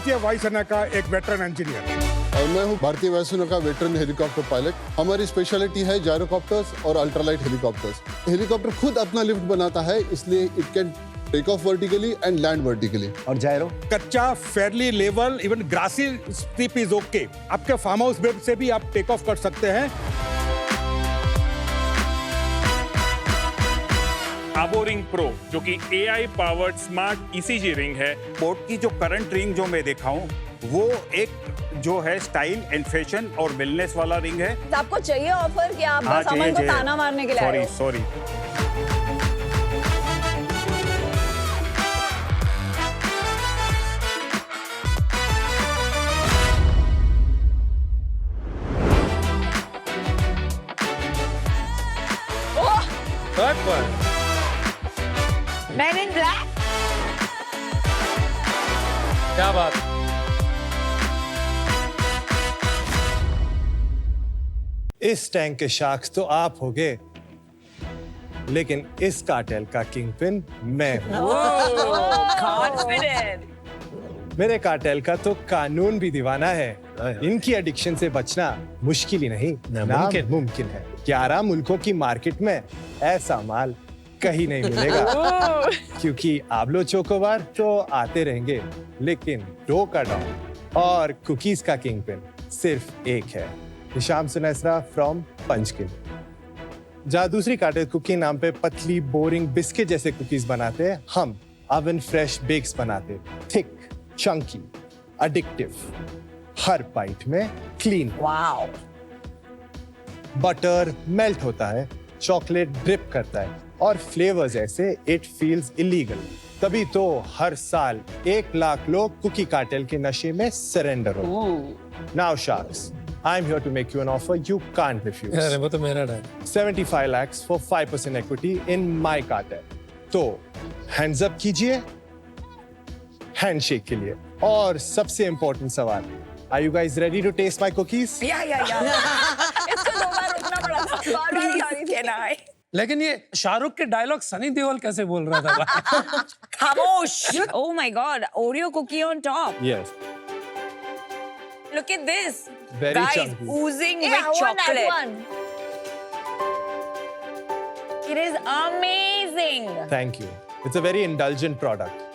भारतीय वायुसेना का एक वेटरन इंजीनियर। और मैं हूँ भारतीय वायुसेना का वेटरन हेलीकॉप्टर पायलट। हमारी स्पेशलिटी है जायरोकॉप्टर्स और अल्ट्रालाइट हेलीकॉप्टर्स। हेलीकॉप्टर खुद अपना लिफ्ट बनाता है, इसलिए it can take off vertically and land vertically. और जायरो कच्चा, fairly level, even grassy strip is okay. आपके फार्म हाउस बेड से भी आप टेक ऑफ कर सकते हैं। आबो रिंग प्रो जो कि AI powered smart ECG ring है। बोट की जो करंट रिंग जो मैं देखा हूँ वो एक जो है स्टाइल एंड फैशन और वेलनेस वाला रिंग है। आपको चाहिए ऑफर कि आप हाँ, बस अमन को चाहिए। ताना मारने के लिए आए हो? Sorry Men in Black? क्या बात। इस टैंक के शार्क्स तो आप हो गए, लेकिन इस कार्टेल का किंगपिन मैं हूं। Confident. मेरे कार्टेल का तो कानून भी दीवाना है। इनकी एडिक्शन से बचना मुश्किल ही नहीं, नामुमकिन है। 11 मुल्कों की मार्केट में ऐसा माल कहीं नहीं मिलेगा, क्योंकि आबलो चोकोबार तो आते रहेंगे, लेकिन डो का डॉन और कुकीज का किंगपिन सिर्फ एक है, हिशाम सुनैसरा फ्रॉम पंचकिल। जहाँ दूसरी कार्टेल कुकी नाम पे पतली बोरिंग बिस्किट जैसे कुकीज बनाते हैं, हम ओवन फ्रेश बेक्स बनाते, थिक, चंकी, एडिक्टिव, हर बाइट में क्लीन। Wow. बटर मेल्ट होता है, चॉकलेट ड्रिप करता है और फ्लेवर्स ऐसे इट फील्स इलीगल। तभी तो हर साल 1 लाख लोग कुकी कार्टेल के नशे में सरेंडर हो। Now sharks, I am here to make you an offer you can't refuse. अरे वो तो मेरा डर। 75 lakhs for 5% equity in my cartel। तो हैंड्स अप कीजिए हैंडशेक के लिए। और सबसे इंपॉर्टेंट सवाल, are you guys ready to taste my cookies? इसको 2 बार रुकना पड़ा था। बार-बार सॉरी कहना है। लेकिन ये शाहरुख के डायलॉग सनी देओल कैसे बोल रहा था भाई? खामोश। Oh my God, Oreo cookie on top. Yes, Look at this. very Guys, chunky. oozing with chocolate. It is amazing. Thank you. It's a very indulgent product.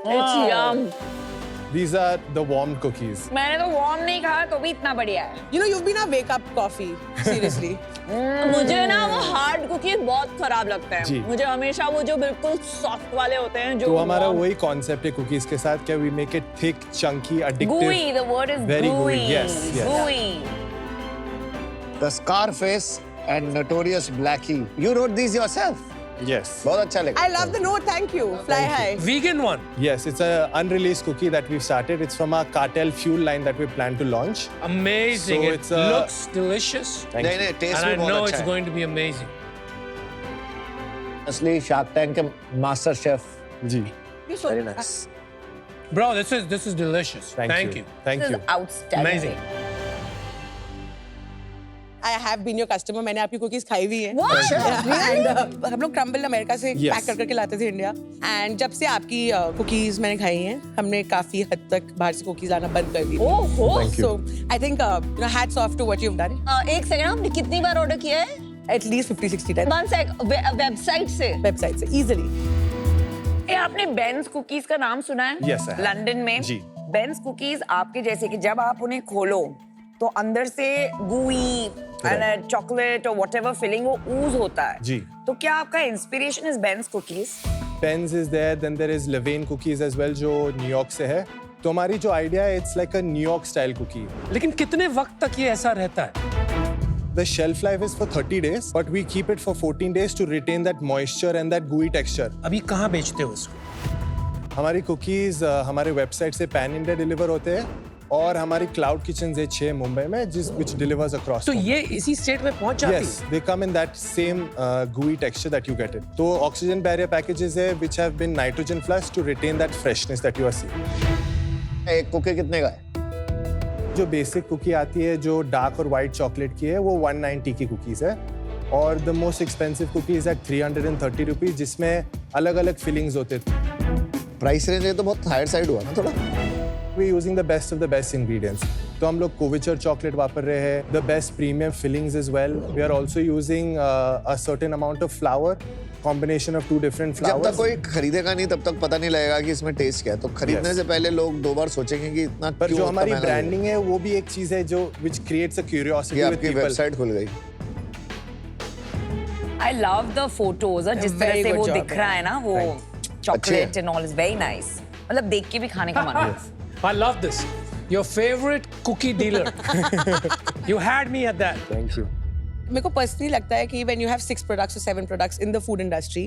It's yum. These are the warmed cookies. मैंने तो warm नहीं खाया तो भी इतना बढ़िया है। You know, you've been a wake-up coffee, seriously. मुझे ना वो हार्ड कुकीज बहुत खराब लगते हैं। जी। मुझे हमेशा वो जो बिल्कुल सॉफ्ट वाले होते हैं जो तो हमारा वही कॉन्सेप्ट है कुकीज के साथ, क्या we make it thick, chunky, addictive. gooey, the word is Very gooey. gooey, yes, yes. Gooey. The Scarface and Notorious Blackie. You wrote these yourself. Yes. बहुत अच्छा लगा। I love the note, thank you. Fly high. Vegan one. Yes, it's an unreleased cookie that we've started. It's from our cartel fuel line that we plan to launch. Amazing. So It it's a- looks delicious. Thank नहीं you. नहीं, test And भी I बहुत know अच्छा it's है। going to be amazing. असली Shark Tank के master chef. जी. You're so Very nice. Bro, this is delicious. Thank you. Thank This you. is outstanding. Amazing. I have been your customer. मैंने आपकी cookies खाई हुई है। What? And हम लोग क्रम्बल अमेरिका से Yes. पैक कर करके लाते थे इंडिया। एंड जब से आपकी कुकीज मैंने खाई हैं, हमने काफी हद तक बाहर से कुकीज लाना बंद कर दी। ओहो। Thank you. So I think hats off to what you've done. एक सेकंड, आपने कितनी बार ऑर्डर किया है? At least 50-60 times. One sec, website से। वेबसाइट से easily. ये आपने बेंस कुकीज का नाम सुना है? Yes, I have. लंदन में। जी. बेंस कुकीज आपके जैसे कि जब आप उन्हें खोलो तो अंदर से gooey and chocolate और whatever filling वो ooze होता है। जी. तो क्या आपका inspiration is Ben's cookies? Ben's is there, then there is Levain cookies as well, जो न्यूयॉर्क से है। तो हमारी जो आइडिया है, it's like a New York style cookie. लेकिन कितने वक्त तक ये ऐसा रहता है? The shelf life is for 30 days, but we keep it for 14 days to retain that moisture and that gooey texture. अभी कहाँ बेचते हो इसको? हमारी कुकीज हमारे वेबसाइट से पैन इंडिया डिलीवर होते हैं, और हमारी क्लाउड किचन है 6 मुंबई में, which delivers across. तो ये इसी स्टेट में पहुंच जाती है? Yes, they come in that same gooey texture that you get it. तो oxygen barrier packages है which have been nitrogen flushed to retain that freshness that you are seeing. एक कुकी कितने का है? जो बेसिक कुकी आती है जो डार्क और वाइट चॉकलेट की है, वो 190 की कुकीज है, और the most expensive cookies at 330 rupees, जिसमें अलग अलग फिलिंग्स होते थे। प्राइस रेंज तो बहुत हायर साइड हुआ ना थोड़ा। we're using the best of the best ingredients. तो हम लोग कोविचर चॉकलेट वापर रहे हैं, the best premium fillings as well. We are also using a certain amount of flour, combination of 2 different जब तक flours. कोई खरीदेगा नहीं तब तक पता नहीं लगेगा कि इसमें टेस्ट क्या है, तो खरीदने से पहले लोग 2 बार सोचेंगे कि इतना पर क्यों जो इतना हमारी महंगा ब्रांडिंग है वो भी एक चीज है जो which creates a ये curiosity with आपकी people. वेबसाइट खुल गई। I love the photos. जिस तरह Very से good वो job, दिख रहा है ना, वो chocolate and all is very nice. मतलब देख के भी खाने का मन है. I love this. Your favorite cookie dealer. You had me at that. Thank you. मेरे को पर्सनली लगता है कि when you have 6 products or 7 products in the food industry,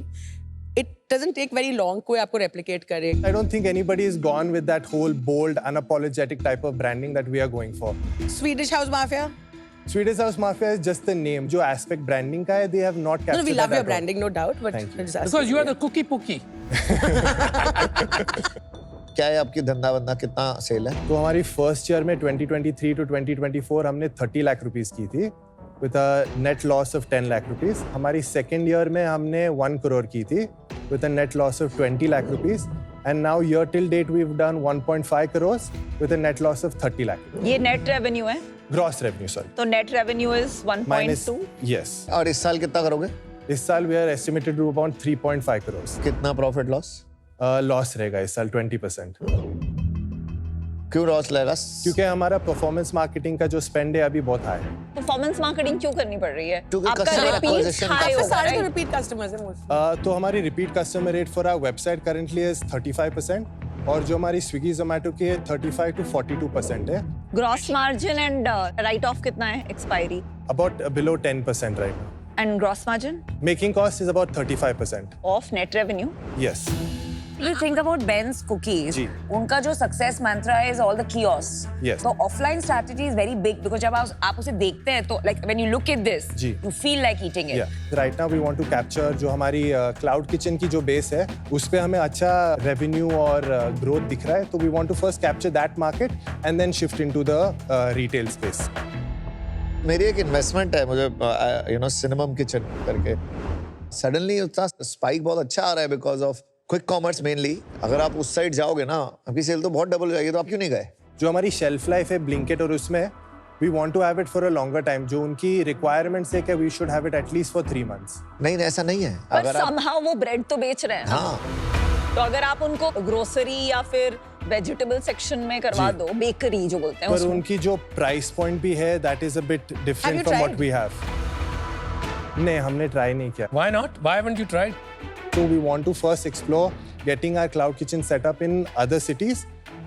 it doesn't take very long कोई आपको replicate करे. I don't think anybody has gone with that whole bold, unapologetic type of branding that we are going for. Swedish House Mafia? Swedish House Mafia is just the name. जो aspect branding का है, they have not captured No, we that love your at all. branding, no doubt, but Thank you. just asking. Because you are the cookie pookie. क्या है आपकी धंधा बंदा, कितना cell है? तो हमारी फर्स्ट ईयर में 2023 to 2024 हमने 30 लाख रुपीस की थी with a net loss of 10 lakh rupees. हमारी सेकेंड ईयर में हमने 1 crore की थी with a net loss of 20 lakh rupees. And now year till date we've done 1.5 crores with a net loss of 30 lakh. ये net revenue है. Gross revenue, sorry. तो net revenue is 1.2. Yes. और इस साल कितना करोगे? इस साल we are estimated to about 3.5 crores. कितना प्रॉफिट लॉस? लॉस रहेगा इस साल 20%. क्यों लॉस लगेगा? क्योंकि हमारा परफॉर्मेंस मार्केटिंग का जो स्पेंड है अभी बहुत हाई है. Performance marketing क्यों करनी पड़ रही है? क्योंकि आपका customer repeat acquisition high काफी होगा, सारे तो right? repeat customers हैं mostly. तो हमारी repeat customer rate for our website currently is 35% और जो हमारी स्विगी जोमेटो की है 35 to 42% है. Gross margin and write off कितना है expiry? About below 10% right now. And gross margin Making cost is about 35%. of net revenue? Yes. You think about Ben's cookies. जी. उनका जो सक्सेस मंत्रा है is all the kiosks. Yes. तो offline strategy is very big because जब आप उसे देखते हैं तो like when you look at this, ji. you feel like eating it. Yeah. Right now we want to capture जो हमारी क्लाउड किचन की जो बेस है उस पे हमें अच्छा रेवेन्यू और ग्रोथ दिख रहा है तो we want to first capture that market and then shift into the retail space. मेरी एक इन्वेस्टमेंट है, मुझे सिनेमम किचन करके सडनली उसका स्पाइक बहुत अच्छा आ रहा है because of quick commerce mainly. अगर आप उस साइड जाओगे ना आपकी सेल तो बहुत डबल हो जाएगी, तो आप क्यों नहीं गए? जो हमारी शेल्फ लाइफ है ब्लिंकिट और उसमें we want to have it for a longer time. जो उनकी requirements है कि we should have it at least for 3 months. नहीं ऐसा नहीं है. पर अगर आप somehow वो ब्रेड तो बेच रहे हैं. हाँ तो अगर आप उनको ग्रोसरी या फिर वेजिटेबल सेक्शन में करवा जी. दो, बेकरी जो बोलते हैं पर उसमें. उनकी जो प्राइस पॉइंट भी है that is a bit Have different you from what tried? we have. नहीं हमने ट्राई नहीं किया. Why not? Why haven't you tried? So we want to first explore getting our cloud kitchen set up in other cities.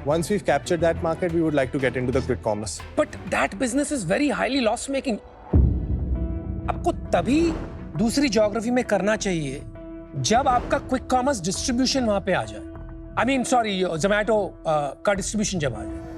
Once we've captured that market, we would like to get into the quick commerce. But that business is very highly loss making. आपको तभी दूसरी geography में करना चाहिए जब आपका quick commerce distribution वहां पे आ जाए. I mean, sorry, Zomato का डिस्ट्रीब्यूशन जब आ जाए.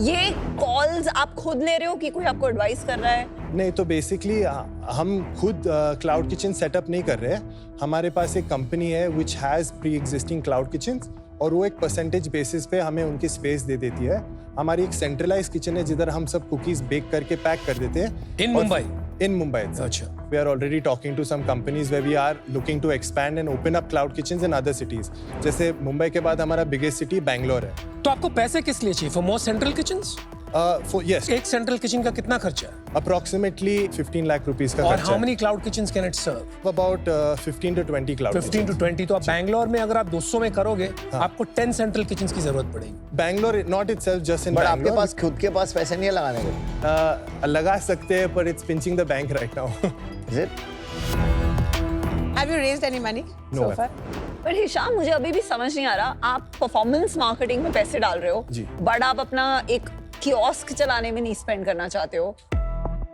ये कॉल्स आप खुद ले रहे हो कि कोई आपको एडवाइस कर रहा है? नहीं तो बेसिकली हम खुद क्लाउड किचन सेटअप नहीं कर रहे हैं. हमारे पास एक कंपनी है which has pre existing cloud kitchens और वो एक परसेंटेज बेसिस पे हमें उनकी स्पेस दे देती है. हमारी एक सेंट्रलाइज किचन है जिधर हम सब कुकीज बेक करके पैक कर देते हैं. In Mumbai? In Mumbai. अच्छा. We are already talking to some companies where we are looking to expand and open up cloud kitchens in other cities. जैसे मुंबई के बाद हमारा biggest city बैंगलोर है. तो आपको पैसे किस लिए चाहिए? For more central kitchens? Yes, एक सेंट्रल किचन का कितना खर्चा है? approximately 15 lakh rupees का और खर्चा how है. many cloud kitchens can it serve? About 15 to 20 cloud 15 to 20. तो आप बैंगलोर में अगर आप 200 में करोगे आपको 10 सेंट्रल किचन्स की जरूरत पड़ेगी. Bangalore, not itself just in but Bangalore. आपके पास खुद के पास पैसे नहीं है लगाने के? लगा सकते हैं but it's pinching the bank right now. Is it? Have you raised any money No, so far? पर हिशाम मुझे अभी भी समझ नहीं आ रहा, आप परफॉर्मेंस मार्केटिंग में पैसे डाल रहे हो जी. बट आप अपना एक कियोस्क चलाने में नहीं स्पेंड करना चाहते हो.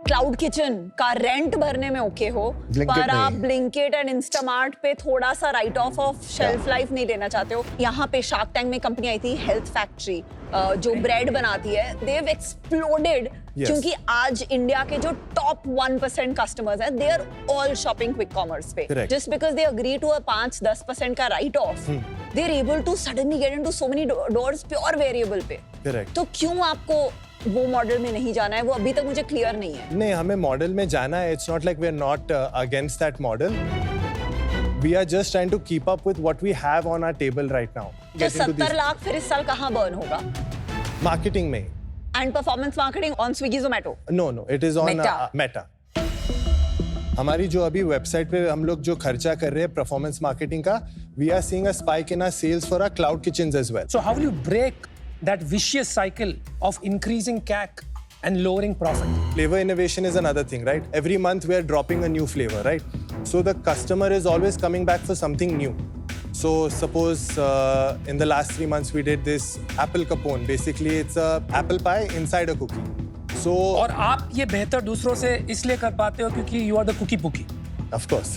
क्लाउड किचन का रेंट भरने में ओके हो Blinkit पर आप नहीं. ब्लिंकिट एंड इंस्टामार्ट पे थोड़ा सा राइट ऑफ शेल्फ लाइफ नहीं लेना चाहते हो. यहाँ पे शार्क टैंक में कंपनी आई थी हेल्थ फैक्ट्री जो ब्रेड बनाती है. दे हैव एक्सप्लोडेड क्योंकि आज इंडिया के जो टॉप 1% कस्टमर्स हैं they are all shopping quick commerce पे. Correct. Just because they agree to a 5-10% का write off they are able to suddenly get into so many doors pure variable पे. Correct. तो क्यों आपको वो मॉडल में नहीं जाना है? वो अभी तक मुझे क्लियर नहीं है. नहीं हमें मॉडल में जाना है. It's not like we're not against that model. we are just trying to keep up with what we have on our table right now. तो Get into 70 these लाख फिर इस साल कहाँ बर्न होगा? marketing में. And performance marketing on Swiggy Zomato. No, it is on Meta. हमारी जो अभी वेबसाइट पे हम लोग जो खर्चा कर रहे हैं परफॉर्मेंस मार्केटिंग का, we are seeing a spike in our sales for our cloud kitchens as well. So how will you break that vicious cycle of increasing CAC and lowering profit? Flavor innovation is another thing, right? Every month we are dropping a new flavor, right? So the customer is always coming back for something new. So suppose in the last 3 months we did this apple capone. Basically, it's a apple pie inside a cookie. So और आप ये बेहतर दूसरों से इसलिए कर पाते हो क्योंकि you are the cookie bookie. of course.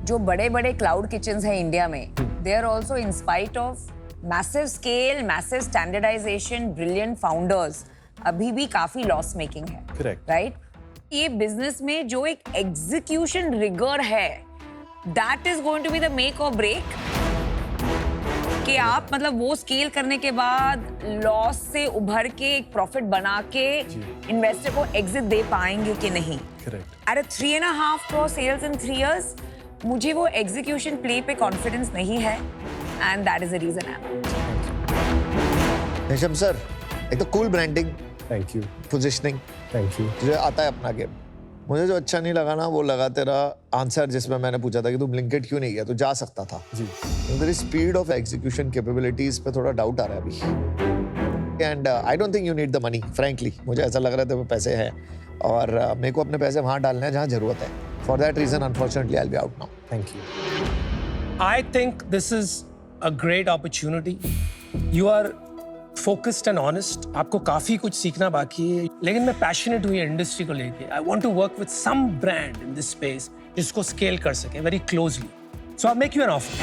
जो बड़े बड़े क्लाउड किचन्स हैं इंडिया में, they are also in spite of massive scale, massive standardization, brilliant founders, अभी भी काफी लॉस मेकिंग है. Correct. राइट? ये बिजनेस में जो एक एग्जीक्यूशन रिगर है, that is going to be the make और ब्रेक. कि आप मतलब वो स्केल करने के बाद लॉस से उभर के एक प्रॉफिट बना के इन्वेस्टर को एग्जिट दे पाएंगे कि नहीं. Correct. एट 3.5 crore सेल्स इन 3 years, मुझे वो एग्जीक्यूशन प्ले पे कॉन्फिडेंस नहीं है, and that is the reason. Nisham sir, एक तो cool branding, Thank you. Positioning, Thank you. तुझे आता है अपना गेम. मुझे जो अच्छा नहीं लगा ना, वो लगा तेरा आंसर जिसमें मैंने पूछा था कि तू ब्लिंकिट क्यों नहीं गया, तू जा सकता था. जी. तेरी स्पीड ऑफ एग्जीक्यूशन कैपेबिलिटीज पे थोड़ा डाउट आ रहा है अभी. And I don't think you need the money, frankly. मुझे ऐसा लग रहा था वो पैसे हैं और मेरे को अपने पैसे वहाँ डालने हैं जहाँ जरूरत है. For that reason unfortunately I will be out now. Thank you. I think this is a great opportunity. You are focused and honest. आपको काफी कुछ सीखना बाकी है, लेकिन मैं passionate हुई इंडस्ट्री को लेके. I want to work with some brand in this space जिसको scale कर सके very closely. So I'll make you an offer.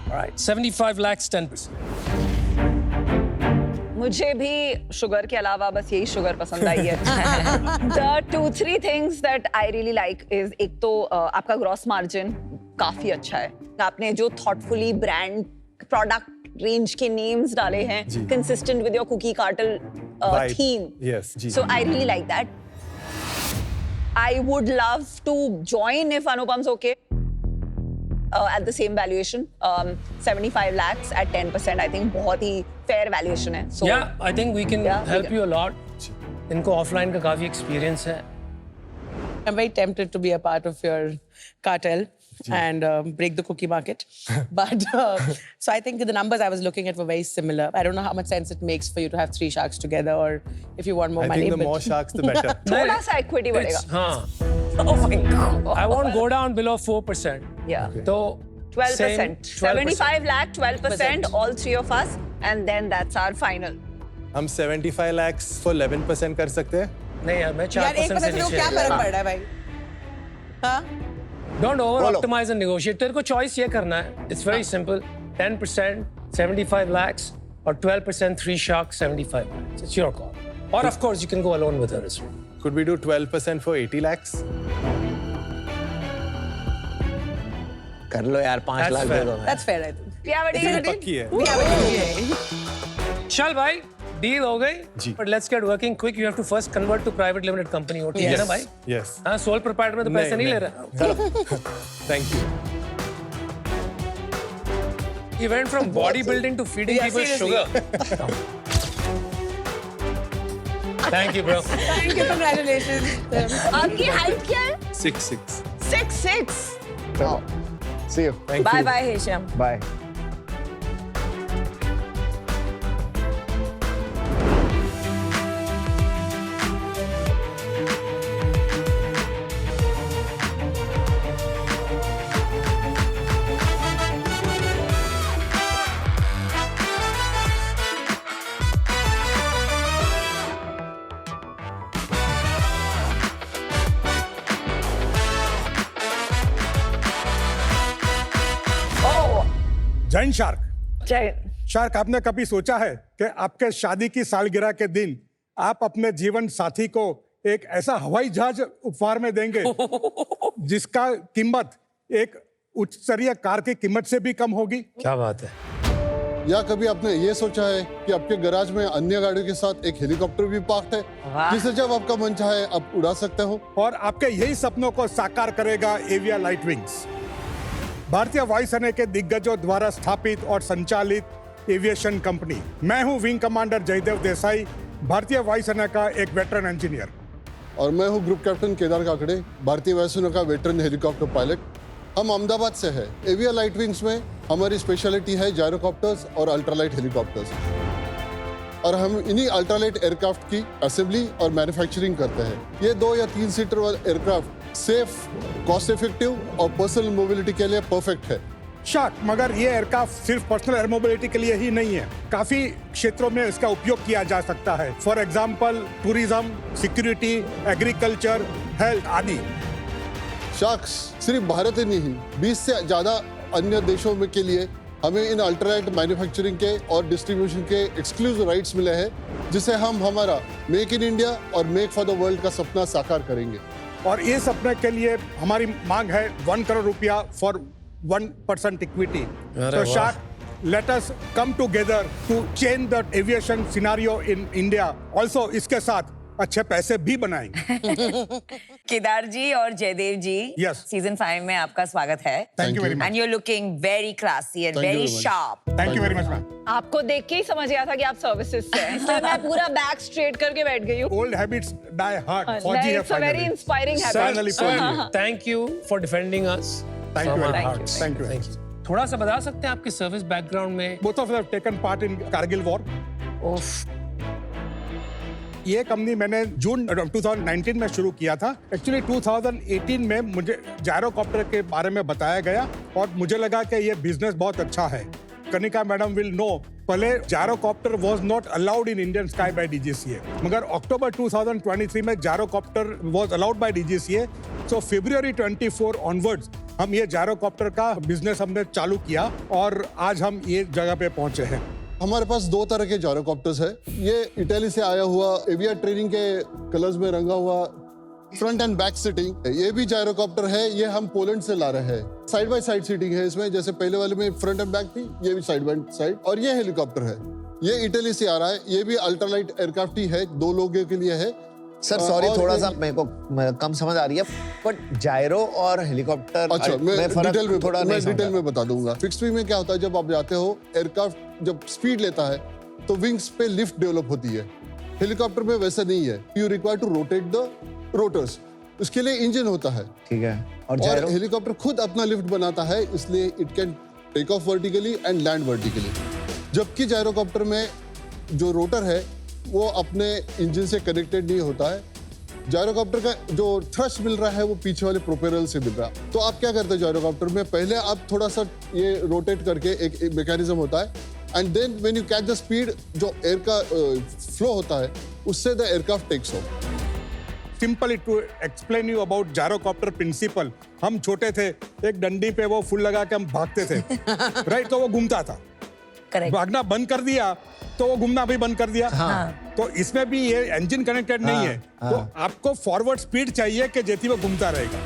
All right, 75 lakhs, 10%. मुझे भी शुगर के अलावा बस यही शुगर पसंद आई है. The 2-3 things that I really like is, एक तो आपका ग्रॉस मार्जिन काफी अच्छा है. आपने जो थॉटफुली ब्रांड प्रोडक्ट रेंज के नेम्स डाले हैं, consistent with your cookie cartel theme. Yes, ji. So I really like that. I would love to join if Anupam's okay. At the same valuation, 75 lakhs at 10%. I think बहुत ही fair valuation है. So Yeah, I think we can help you a lot. इनको offline का काफी experience है. I'm very tempted to be a part of your cartel and break the cookie market. But so I think the numbers I was looking at were very similar. I don't know how much sense it makes for you to have 3 sharks together, or if you want more I money. think the more sharks, the better. थोड़ा सा equity बढ़ेगा. हाँ. Oh my God. I won't go down below 4%. Yeah. तो 12%. 75 lakh, 12%, all 3 of us, and then that's our final. हम 75 lakhs for 11% कर सकते हैं. नहीं यार, मैं 4% यार 1% से से तो नीचे. क्या फर्क पड़ रहा है भाई? हाँ? Don't over optimize and negotiate. तेरे को choice ये करना है. It's very simple. 10%, 75 lakhs, or 12%, 3 sharks, 75 lakhs. It's your call. Or of course you can go alone with her as well. Could we do 12% for 80 lakhs? कर लो यार, 5 लाख दे दो. That's fair, I think. We have a deal. पक्की है. We have a deal. चल भाई, deal हो गई. जी. But let's get working quick. You have to first convert to private limited company. ठीक है ना भाई? Yes. हाँ, sole proprietor में तो पैसे नहीं ले रहा. Thank you. He went from bodybuilding to feeding Yeah, people seriously. sugar. Thank you, bro. Thank you, congratulations. आपकी हाइट क्या है? 6'6". 6'6". See you. Thank Bye you. bye Hisham. Bye. Jain shark. जय. शार्क, आपने कभी सोचा है कि आपके शादी की सालगिरह के दिन आप अपने जीवन साथी को एक ऐसा हवाई जहाज उपहार में देंगे जिसका कीमत एक उच्च स्तरीय कार की कीमत से भी कम होगी? क्या बात है. या कभी आपने ये सोचा है कि आपके गैराज में अन्य गाड़ियों के साथ एक हेलीकॉप्टर भी पार्क्ड है जिसे जब आपका मन चाहे आप उड़ा सकते हो? और आपके यही सपनों को साकार करेगा एविया लाइट विंग्स, भारतीय वायुसेना के दिग्गजों द्वारा स्थापित और संचालित एविएशन कंपनी। मैं हूं विंग कमांडर जयदेव देसाई, भारतीय वायुसेना का एक वेटरन इंजीनियर। और मैं हूँ ग्रुप कैप्टन केदार काकड़े, भारतीय वायुसेना का वेटरन हेलीकॉप्टर पायलट। हम अहमदाबाद से हैं। एविया लाइट विंग्स में हमारी स्पेशलिटी है जायरोकॉप्टर्स और अल्ट्रालाइट हेलीकॉप्टर्स, और हम इन्हीं अल्ट्रालाइट एयरक्राफ्ट की असेंबली और मैन्युफैक्चरिंग करते हैं। ये 2 या 3 सीटर वाले एयरक्राफ्ट सेफ, कॉस्ट इफेक्टिव और पर्सनल मोबिलिटी के लिए परफेक्ट है। शाक, मगर ये एयरक्राफ्ट सिर्फ पर्सनल एयर मोबिलिटी के लिए ही नहीं है, काफी क्षेत्रों में इसका उपयोग किया जा सकता है। For example tourism, security, agriculture, health आदि। शार्क्स सिर्फ भारत ही नहीं, 20 से ज्यादा अन्य देशों में के लिए हमें इन अल्ट्रालाइट मैन्युफैक्चरिंग के और डिस्ट्रीब्यूशन के एक्सक्लूसिव राइट्स मिले हैं, जिसे हम हमारा मेक इन इंडिया और मेक फॉर द वर्ल्ड का सपना साकार करेंगे। और ये सपने के लिए हमारी मांग है 1 करोड़ रुपया फॉर 1% इक्विटी। तो शाक, let us come together to change the aviation scenario in India. Also, इसके साथ अच्छे पैसे भी बनाएंगे। केदार जी और जयदेव जी, Yes. सीजन 5 में आपका स्वागत है। Thank you very much. And you are looking very classy and Thank you very very much. Sharp. Thank you very much ma'am. आपको देख के ही समझ गया था कि आप सर्विसेज से हैं, इसलिए मैं पूरा बैक स्ट्रेट करके बैठ गई हूँ। Old habits die hard. फौजी है It's a very finally. inspiring Finally habit. फौजी है। Thank you for defending us. Thank you from very our much. hearts. Thank you. Thank you. थोड़ा सा बता सकते हैं आपके सर्विस बैकग्राउंड में? Both of us have taken part in Kargil war. उफ, ये कंपनी मैंने जून 2019 में शुरू किया था। एक्चुअली 2018 में मुझे जायरोकॉप्टर के बारे में बताया गया और मुझे लगा कि ये बिजनेस बहुत अच्छा है। कनिका मैडम विल नो, पहले gyrocopter was not allowed in Indian sky by DGCA, मगर अक्टूबर 2023 में gyrocopter was allowed by DGCA. So February 24 onwards हम ये जायरोकॉप्टर का बिजनेस हमने चालू किया और आज हम ये जगह पे पहुंचे हैं। हमारे पास 2 तरह के जायरोकॉप्टर्स है। ये इटली से आया हुआ एविया ट्रेनिंग के कलर्स में रंगा हुआ फ्रंट एंड बैक सीटिंग, ये भी जायरोकॉप्टर है। ये हम पोलैंड से ला रहे हैं। साइड बाय साइड सीटिंग है इसमें, जैसे पहले वाले में फ्रंट एंड बैक थी, ये भी साइड बाय साइड। और ये हेलीकॉप्टर है, ये इटली से आ रहा है। ये भी अल्ट्रालाइट एयरक्राफ्ट ही है, 2 लोगों के लिए है। सर सॉरी, और थोड़ा ये- सा मेरे को कम समझ आ रही है, बट जायरो और हेलीकॉप्टर अच्छा, मैं फर्क डिटेल में थोड़ा नहीं डिटेल समझा। में बता दूंगा। फिक्स्ड विंग में क्या होता है, जब आप जाते हो, एयरक्राफ्ट जब स्पीड लेता है तो विंग्स पे लिफ्ट डेवलप होती है। हेलीकॉप्टर में वैसा नहीं है। You require to rotate the rotors, उसके लिए इंजन होता है। ठीक है। और और जायरो हेलीकॉप्टर खुद अपना लिफ्ट बनाता है, इसलिए it can take off vertically and land vertically. जबकि जायरोकॉप्टर में जो रोटर है वो अपने इंजन से कनेक्टेड नहीं होता है। जायरोकॉप्टर का जो थ्रस्ट मिल रहा है वो पीछे वाले प्रोपेलर से मिल रहा है। तो आप क्या करते हैं जायरोकॉप्टर में, पहले आप थोड़ा सा ये रोटेट करके एक मैकेनिज्म होता है, and then when you catch the speed, जो एयर का फ्लो होता है, उससे the aircraft takes off. Simply to explain you about gyrocopter principle, हम छोटे थे, एक डंडी पे वो फुल लगा के हम भागते थे, राइट? तो वो घूमता था। करेक्ट। भागना बंद कर दिया तो वो घूमना भी बंद कर दिया। तो इसमें भी ये इंजन कनेक्टेड नहीं है, तो आपको फॉरवर्ड स्पीड चाहिए कि जैसे वो घूमता रहेगा।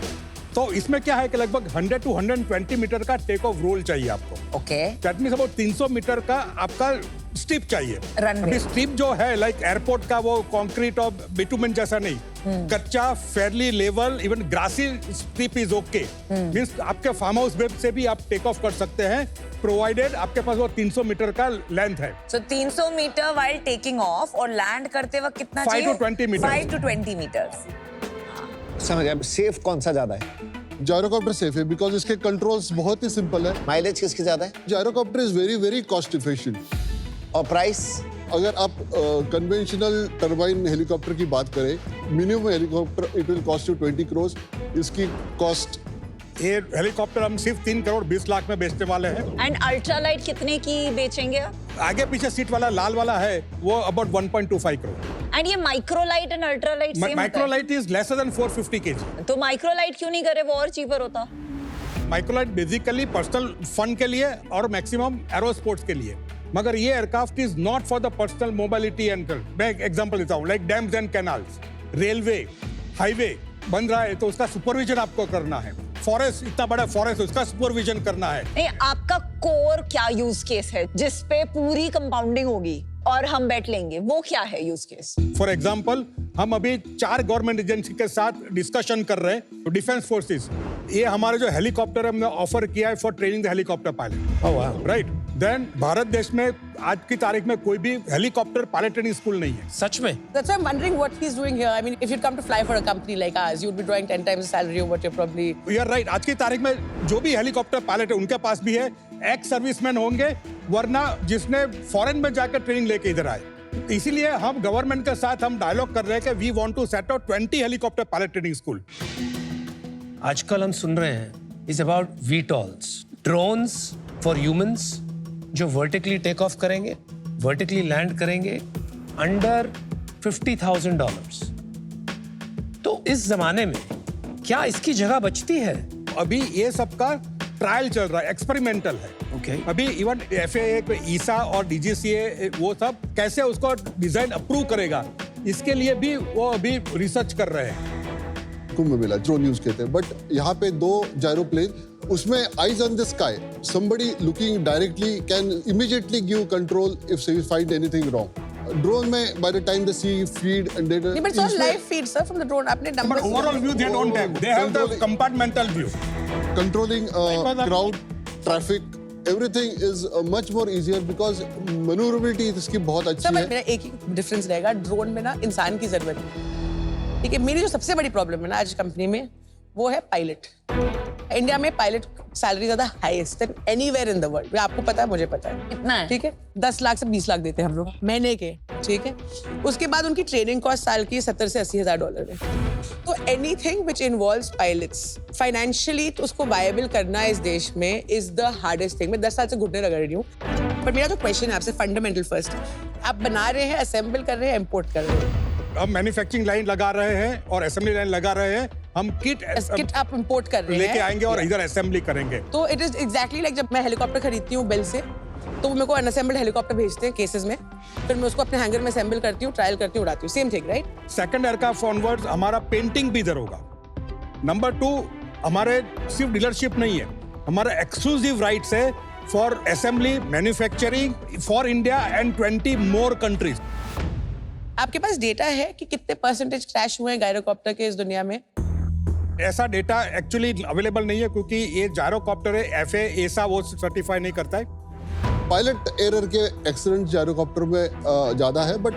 तो इसमें क्या है कि लगभग 100 to 120 मीटर का टेक ऑफ रोल चाहिए आपको। Okay. That means about 300 metre का आपका स्ट्रिप चाहिए। Runway। अभी स्ट्रिप जो है लाइक एयरपोर्ट का वो कंक्रीट और बिटुमेन जैसा नहीं, कच्चा, fairly level, even grassy strip is okay. Means आपके फार्म हाउस वेब से भी आप टेक ऑफ कर सकते हैं, प्रोवाइडेड आपके पास वो 300 मीटर का लेंथ है। सो 300 मीटर वाइल टेकिंग ऑफ, और लैंड करते वक्त कितना 5 चाहिए? to 20 meters। 5 to 20 meters। समझ गया। सेफ कौन सा ज्यादा है? जायरोकॉप्टर सेफ है बिकॉज इसके कंट्रोल्स बहुत ही सिंपल है। माइलेज किसकी ज्यादा है? Gyrocopter is very very cost efficient. और प्राइस? अगर आप कन्वेंशनल टर्बाइन हेलीकॉप्टर की बात करें, minimum helicopter it will cost you 20 crore. इसकी कॉस्ट, ये हेलीकॉप्टर हम सिर्फ 3 करोड़ 20 लाख में बेचने वाले हैं। एंड अल्ट्रालाइट कितने की बेचेंगे आप? आगे पीछे सीट वाला लाल वाला है वो अबाउट 1.25 करोड़। एंड ये माइक्रोलाइट एंड अल्ट्रालाइट सेम होता है? Microlight is lesser than 450 kg। तो माइक्रोलाइट क्यों नहीं करे, वो और चीपर होता? माइक्रोलाइट बेसिकली पर्सनल फन के लिए और मैक्सिमम एरो स्पोर्ट्स के लिए, मगर ये aircraft is not for the personal mobility and. मैं एक एग्जांपल देता हूँ, like dams and canals, railway, highway बन रहा है तो उसका सुपरविजन आपको करना है। फॉरेस्ट, इतना बड़ा फॉरेस्ट, उसका सुपरविजन करना है। नहीं, आपका कोर क्या यूज केस है जिस पे पूरी कंपाउंडिंग होगी और हम बैठ लेंगे, वो क्या है यूज केस? फॉर एग्जाम्पल, हम अभी 4 गवर्नमेंट एजेंसी के साथ डिस्कशन कर रहे हैं। डिफेंस फोर्सेस, ये हमारे जो हेलीकॉप्टर हमने ऑफर किया है for training the helicopter pilot, right? Then Bharat देश में आज की तारीख में कोई भी हेलीकॉप्टर पायलट ट्रेनिंग स्कूल नहीं है। सच में? That's why I'm wondering what he's doing here. I mean, if you'd come to fly for a company like ours, you'd be drawing 10 times the salary of what you're probably... you are right. आज की तारीख में जो भी helicopter pilot है उनके पास भी है, एक्स सर्विसमैन होंगे, वरना जिसने फॉरेन में जाकर ट्रेनिंग लेके इधर आए। इसीलिए हम गवर्नमेंट के साथ हम डायलॉग कर रहे हैं कि we want to set out 20 helicopter pilot training school. आजकल हम सुन रहे हैं is about VTOLs, drones for humans, जो वर्टिकली टेक ऑफ करेंगे, वर्टिकली लैंड करेंगे अंडर $50,000। तो इस जमाने में क्या इसकी जगह बचती है? अभी ये सबका ट्रायल चल रहा है, एक्सपेरिमेंटल है। Okay. अभी इवन FAA, ईसा और DGCA वो सब कैसे उसको डिजाइन अप्रूव करेगा, इसके लिए भी वो अभी रिसर्च कर रहे हैं। कुंभ मेला ड्रोन यूज कहते हैं, बट यहाँ पे 2 जायरोप्लेन, उसमें eyes on the sky, somebody looking directly can immediately give control if they find anything wrong. Drone में by the time they see feed and data. Yeah, but it's all live feed, sir, from the drone. आपने But numbers... overall view they don't have. They have the compartmental view. Controlling crowd, traffic, everything is much more easier because maneuverability इसकी बहुत sir, अच्छी but है। मेरा एक ही difference रहेगा, drone में ना इंसान की जरूरत है। ठीक है, मेरी जो सबसे बड़ी प्रॉब्लम है ना आज कंपनी में, वो है पायलट। इंडिया में पायलट सैलरी ज्यादा highest than anywhere in the world. आपको पता है, मुझे पता है। कितना है? ठीक है, 10 लाख से 20 लाख देते हैं हम लोग महीने के। ठीक है, उसके बाद उनकी ट्रेनिंग कॉस्ट साल की $70,000 से $80,000 है। तो anything which involves pilots financially, तो उसको वायबल करना इस देश में इज द हार्डेस्ट थिंग। मैं 10 साल से घुटने लगा रही हूँ। पर मेरा जो क्वेश्चन है आपसे, फंडामेंटल फर्स्ट, आप बना रहे हैं, असेंबल कर रहे हैं, इम्पोर्ट कर रहे हैं? हम मैन्युफैक्चरिंग लाइन लगा रहे हैं और असेंबली लाइन लगा रहे हैं। हम किट आप इम्पोर्ट कर रहे हैं, लेके आएंगे और इधर असेंबली करेंगे। तो इट इज एग्जैक्टली लाइक जब मैं हेलीकॉप्टर खरीदती हूँ बेल से, तो वो मेरे को अनअसेंबल्ड हेलीकॉप्टर भेजते हैं केसेस में, फिर मैं उसको अपने हैंगर में असेंबल करती हूँ, ट्रायल करती हूँ, उड़ाती हूँ। Same thing, right? Second aircraft onwards हमारा पेंटिंग भी इधर होगा। नंबर 2, हमारे सिर्फ डीलरशिप नहीं है, हमारा एक्सक्लूसिव राइट्स है for assembly, manufacturing for India and 20 more countries. आपके पास डेटा है कि कितने परसेंटेज क्रैश हुए हैं गायरोकॉप्टर के इस दुनिया में? ऐसा डेटा एक्चुअली अवेलेबल नहीं है क्योंकि ये जायरोकॉप्टर है, FAA, ESA वो सर्टिफाई नहीं करता है। पायलट एरर के एक्सीडेंट जायरोकॉप्टर में ज्यादा है, बट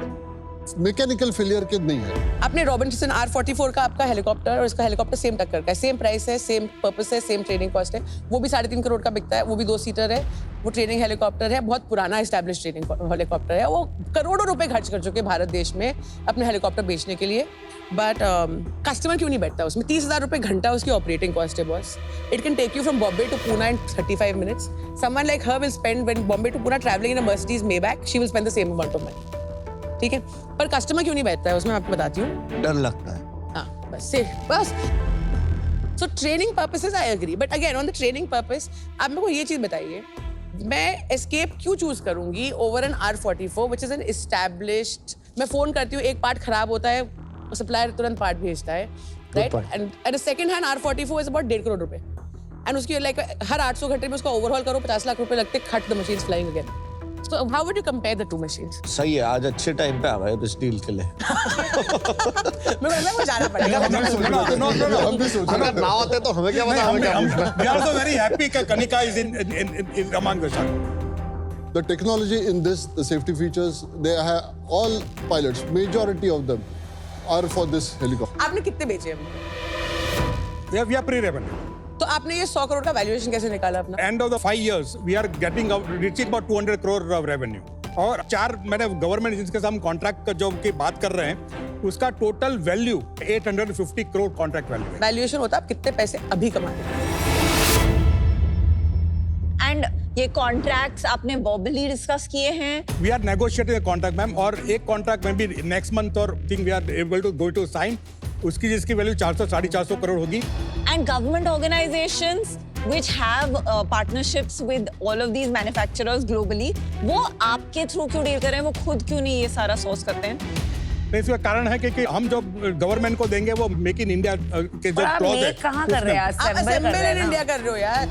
मैकेनिकल फेलियर के नहीं है। आपने रॉबिन्सन R44 का आपका हेलीकॉप्टर और इसका हेलीकॉप्टर सेम टक्कर का है, सेम प्राइस है, सेम पर्पस है, सेम ट्रेनिंग कॉस्ट है। वो भी 3.5 करोड़ का बिकता है, वो भी 2 सीटर है, वो ट्रेनिंग हेलीकॉप्टर है, बहुत पुराना एस्टैब्लिश ट्रेनिंग हेलीकॉप्टर है। वो करोड़ों रुपए खर्च कर चुके भारत देश में अपने हेलीकॉप्टर बेचने के लिए, बट कस्टमर क्यों नहीं बैठता उसमें? 30,000 रुपए घंटा उसकी ऑपरेटिंग कॉस्ट है boss. It can take you from Bombay to Poona in 35 minutes. Someone like her will spend when Bombay to Poona travelling in a Mercedes Maybach, she will spend the same amount of money. ठीक है, पर customer क्यों नहीं बैठता है उसमें? मैं आपको बताती हूँ, डर लगता है। हाँ, बस। So training purposes I agree, but again on the training purpose, आप मेरे को ये चीज बताइए, मैं एस्केप क्यों चूज करूंगी over an R44 which is an established? मैं फोन करती हूँ, एक पार्ट खराब होता है, सप्लायर तुरंत पार्ट भेजता है, right? And at a second hand R44 is about 1.5 crore रुपए, एंड उसकी लाइक हर 800 घंटे में उसका ओवरहॉल करो, 50 लाख रुपए लगते, खट the machines flying again. So how would you compare the two machines? सही है, आज अच्छे टाइम पे आ गए इस डील के लिए। मेरे को वो जाना पड़ेगा। हम भी सोच रहे अगर ना होते तो हमें क्या पता, हमें क्या पूछना। We are also very happy that Kanika is in among the stars. The technology in this, the safety features, they have all pilots, majority of them are for this helicopter. आपने कितने बेचे हैं? We are pre-revenue. तो आपने ये 100 करोड़ का valuation कैसे निकाला अपना? End of the 5 years, we are reaching about 200 crore of revenue. और 4 मैंने गवर्नमेंट जिनके साथ हम कॉन्ट्रैक्ट का जो की बात कर रहे हैं, उसका total value 850 crore contract value है। वैल्यूएशन होता है आप कितने पैसे अभी कमाते हैं। एंड ये कॉन्ट्रैक्ट्स आपने वर्बली डिस्कस किए हैं? We are negotiating the contract ma'am, और एक कॉन्ट्रैक्ट में भी नेक्स्ट मंथ और think we are able to go to sign, उसकी जिसकी वैल्यू 400-450 करोड़ होगी। And government organizations which have partnerships with all of these manufacturers globally, वो आपके थ्रू क्यों डील कर रहे हैं? वो खुद क्यों नहीं ये सारा सोर्स करते हैं? तो इसका कारण है कि हम जो गवर्नमेंट को देंगे वो मेक इन इंडिया के जो आप क्लॉज है make कहाँ कर रहे हैं? आप Assemble कर असेंबल रहे हैं इन ना? इंडिया कर रहे हो यार।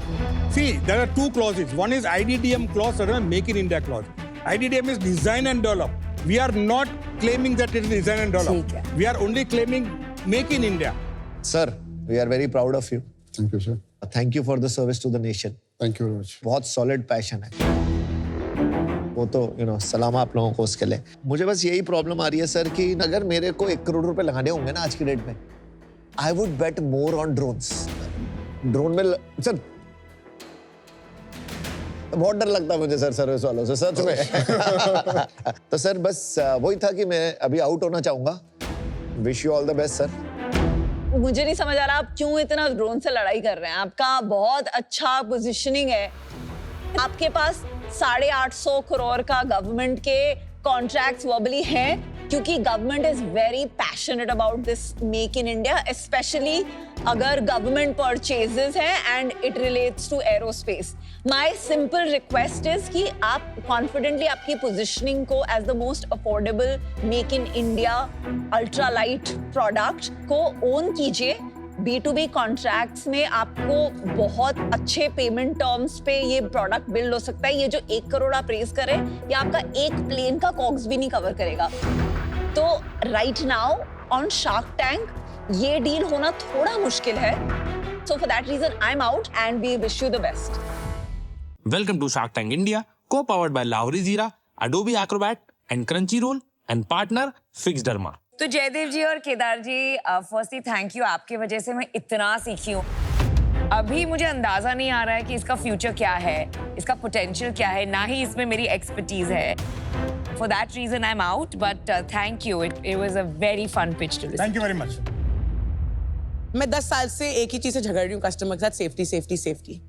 See, there are two clauses. One is IDDM clause, and one Make in India clause. IDDM is design and develop. We are not claiming that it is design and ठीक develop. है। We are only claiming Make in India. Sir, we are very proud of you. Thank you sir, Thank you for the service to the nation. Thank you very much. बहुत solid passion है वो तो सलाम आप लोगों को उसके लिए। मुझे बस यही प्रॉब्लम आ रही है सर कि अगर मेरे को 1 करोड़ रुपए लगाने होंगे ना आज की डेट में, I would bet more on drones. Drone में सर बहुत डर लगता है मुझे सर सर्विस वालों से, सच में। तो सर बस वही था कि मैं अभी आउट होना चाहूंगा। Wish you all the best sir. मुझे नहीं समझ आ रहा आप क्यों इतना ड्रोन से लड़ाई कर रहे हैं। आपका बहुत अच्छा पोजीशनिंग है, आपके पास 850 करोड़ का गवर्नमेंट के कॉन्ट्रैक्ट्स वर्बली हैं, क्योंकि government is very passionate about this Make in India, specially अगर गवर्नमेंट परचेजेस हैं and it relates to aerospace. My simple request is कि आप कॉन्फिडेंटली आपकी पोजीशनिंग को as the most affordable Make in India ultra light product को own कीजिए। B2B contracts में आपको बहुत अच्छे पेमेंट टर्म्स पे ये प्रोडक्ट बिल्ड हो सकता है। ये जो 1 करोड़ आप रेज करें, ये आपका एक प्लेन का कॉक्स भी नहीं कवर करेगा। तो right now on Shark Tank ये डील होना थोड़ा मुश्किल है। So for that reason I am out and we wish you the best. Welcome to Shark Tank India, co-powered by Lowry Zira, Adobe Acrobat and Crunchyroll and partner Fixderma. तो जयदेव जी और केदार जी, firstly thank you, आपकी वजह से मैं इतना सीखी हूँ। अभी मुझे अंदाजा नहीं आ रहा है कि इसका फ्यूचर क्या है, इसका पोटेंशियल क्या है, ना ही इसमें मेरी एक्सपर्टीज है। For that reason I am out, but thank you, it was a very fun pitch to listen. Thank you very much. मैं 10 साल से एक ही चीज से झगड़ रही हूँ कस्टमर के साथ, safety safety safety.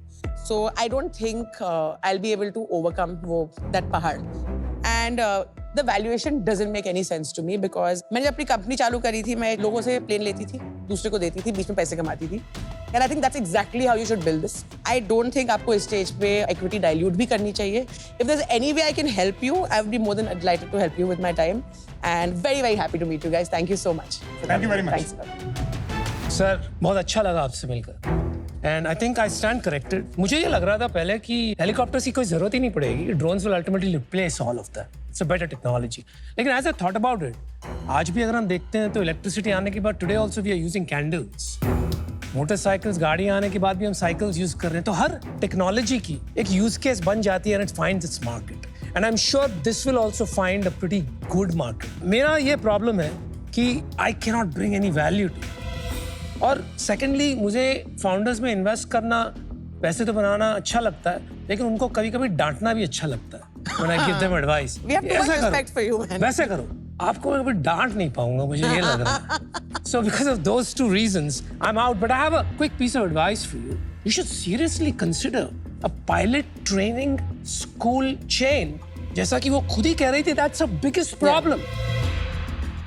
So I don't think I will be able to overcome वो दैट पहाड़। And the valuation doesn't make any sense to me, because मैंने अपनी कंपनी चालू करी थी, मैं लोगों से प्लेन लेती थी, दूसरे को देती थी, बीच में पैसे कमाती थी। And I think that's exactly how you should build this. I don't think आपको इस स्टेज पे इक्विटी डाइल्यूट भी करनी चाहिए। If there is any way I can help you, I would be more than delighted to help you with my time, and very very happy to meet you guys. Thank you so much. Thank you very much. Sir बहुत अच्छा लगा आपसे मिलकर and I think I stand corrected. मुझे ये लग रहा था पहले कि हेलीकॉप्टर्स की कोई जरूरत ही नहीं पड़ेगी, drones will ultimately replace all of that, it's a better technology. लेकिन as I thought about it, आज भी अगर हम देखते हैं तो इलेक्ट्रिसिटी आने के बाद today also we are using candles, motorcycles, गाड़ी आने के बाद भी हम साइकिल्स यूज कर रहे हैं। तो हर टेक्नोलॉजी की एक यूज केस बन जाती है and it finds its market, and I am sure this will also find a pretty good market. मेरा ये प्रॉब्लम है कि I can not bring any value to. और सेकेंडली मुझे फाउंडर्स में इन्वेस्ट करना, पैसे तो बनाना अच्छा लगता है, लेकिन उनको कभी कभी डांटना भी अच्छा लगता है। When I give them advice, We have too much respect for you, man. वैसे करो। आपको मैं कभी डांट नहीं पाऊंगा, मुझे ये लग रहा है। So because of those two reasons, I'm out. But I have a quick piece of advice for you. You should seriously consider a pilot training school chain. जैसा कि वो खुद ही कह रही थी, that's the biggest problem.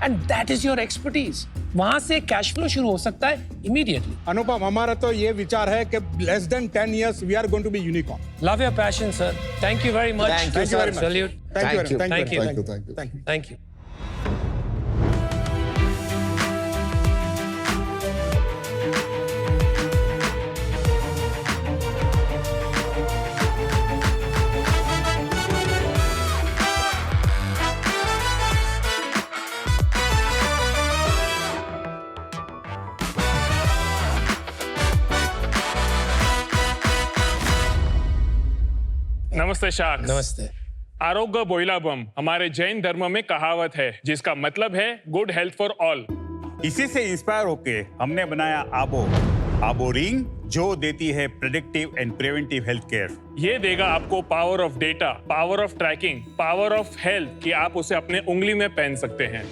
And that is your expertise. वहां से cash flow शुरू हो सकता है immediately. अनुपम, हमारा तो ये विचार है कि less than 10 years we are going to be unicorn. Love your passion, sir. Thank you very much. Thank you, Thank you very much. Salute. Thank you. Thank you. Thank you. Thank you. Thank you. Thank you. Thank you. नमस्ते shark. नमस्ते। आरोग्य बोइलाबम हमारे जैन धर्म में कहावत है, जिसका मतलब है गुड हेल्थ फॉर ऑल। इसी से इंस्पायर होके हमने बनाया आबो रिंग, जो देती है predictive and preventive health care. ये देगा आपको power of data, power of tracking, power of health कि आप उसे अपने उंगली में पहन सकते हैं।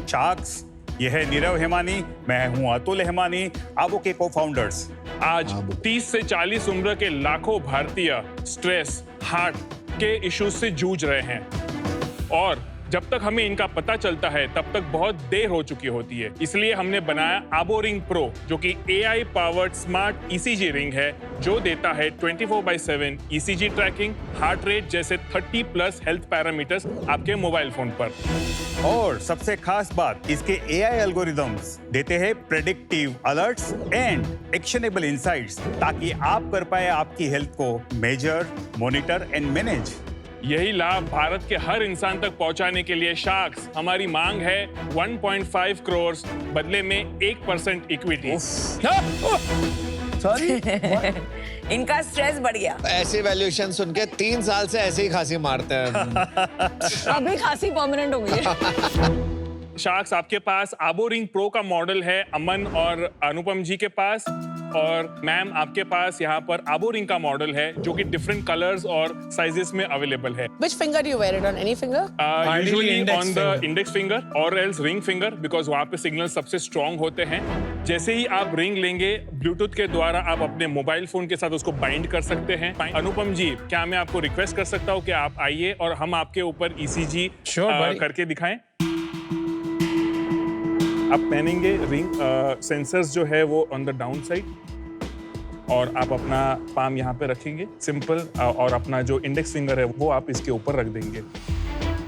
शार्क्स, यह है नीरव हेमानी, मैं हूँ अतुल हेमानी, आबो के को-फाउंडर्स। आज 30 से 40 उम्र के लाखों भारतीय स्ट्रेस, हार्ट के इश्यूज से जूझ रहे हैं, और जब तक हमें इनका पता चलता है तब तक बहुत देर हो चुकी होती है। इसलिए हमने बनाया आबो रिंग प्रो, जो कि AI powered smart ECG ring है, जो देता है 24/7 ECG ट्रैकिंग, हार्ट रेट जैसे 30+ हेल्थ पैरामीटर्स आपके मोबाइल फोन पर। और सबसे खास बात, इसके AI एल्गोरिदम्स देते हैं predictive alerts and actionable insights, ताकि आप कर पाए आपकी हेल्थ को मेजर, मॉनिटर एंड मैनेज। यही लाभ भारत के हर इंसान तक पहुंचाने के लिए शार्क्स हमारी मांग है 1.5 करोड़, बदले में 1% इक्विटी। सॉरी इनका स्ट्रेस बढ़ गया। ऐसे वैल्यूएशन सुन के 3 साल से ऐसे ही खांसी मारते हैं। अभी खांसी परमानेंट हो गई है। शार्क्स, आपके पास आबो रिंग प्रो का मॉडल है अमन और अनुपम जी के पास, और मैम आपके पास यहाँ पर आबो रिंग का मॉडल है जो कि डिफरेंट कलर्स और साइजेस में अवेलेबल है। Which finger do you wear it on? Any finger? Usually index on the index finger और एल्स रिंग फिंगर, बिकॉज वहाँ पे सिग्नल सबसे स्ट्रॉन्ग होते हैं। जैसे ही आप रिंग लेंगे, ब्लूटूथ के द्वारा आप अपने मोबाइल फोन के साथ उसको बाइंड कर सकते हैं। अनुपम जी, क्या मैं आपको रिक्वेस्ट कर सकता हूँ कि आप आइए और हम आपके ऊपर ECG करके दिखाएं? आप पहनेंगे रिंग, सेंसर्स जो है वो ऑन द डाउन साइड, और आप अपना पाम यहाँ पे रखेंगे सिंपल, और अपना जो इंडेक्स फिंगर है वो आप इसके ऊपर रख देंगे।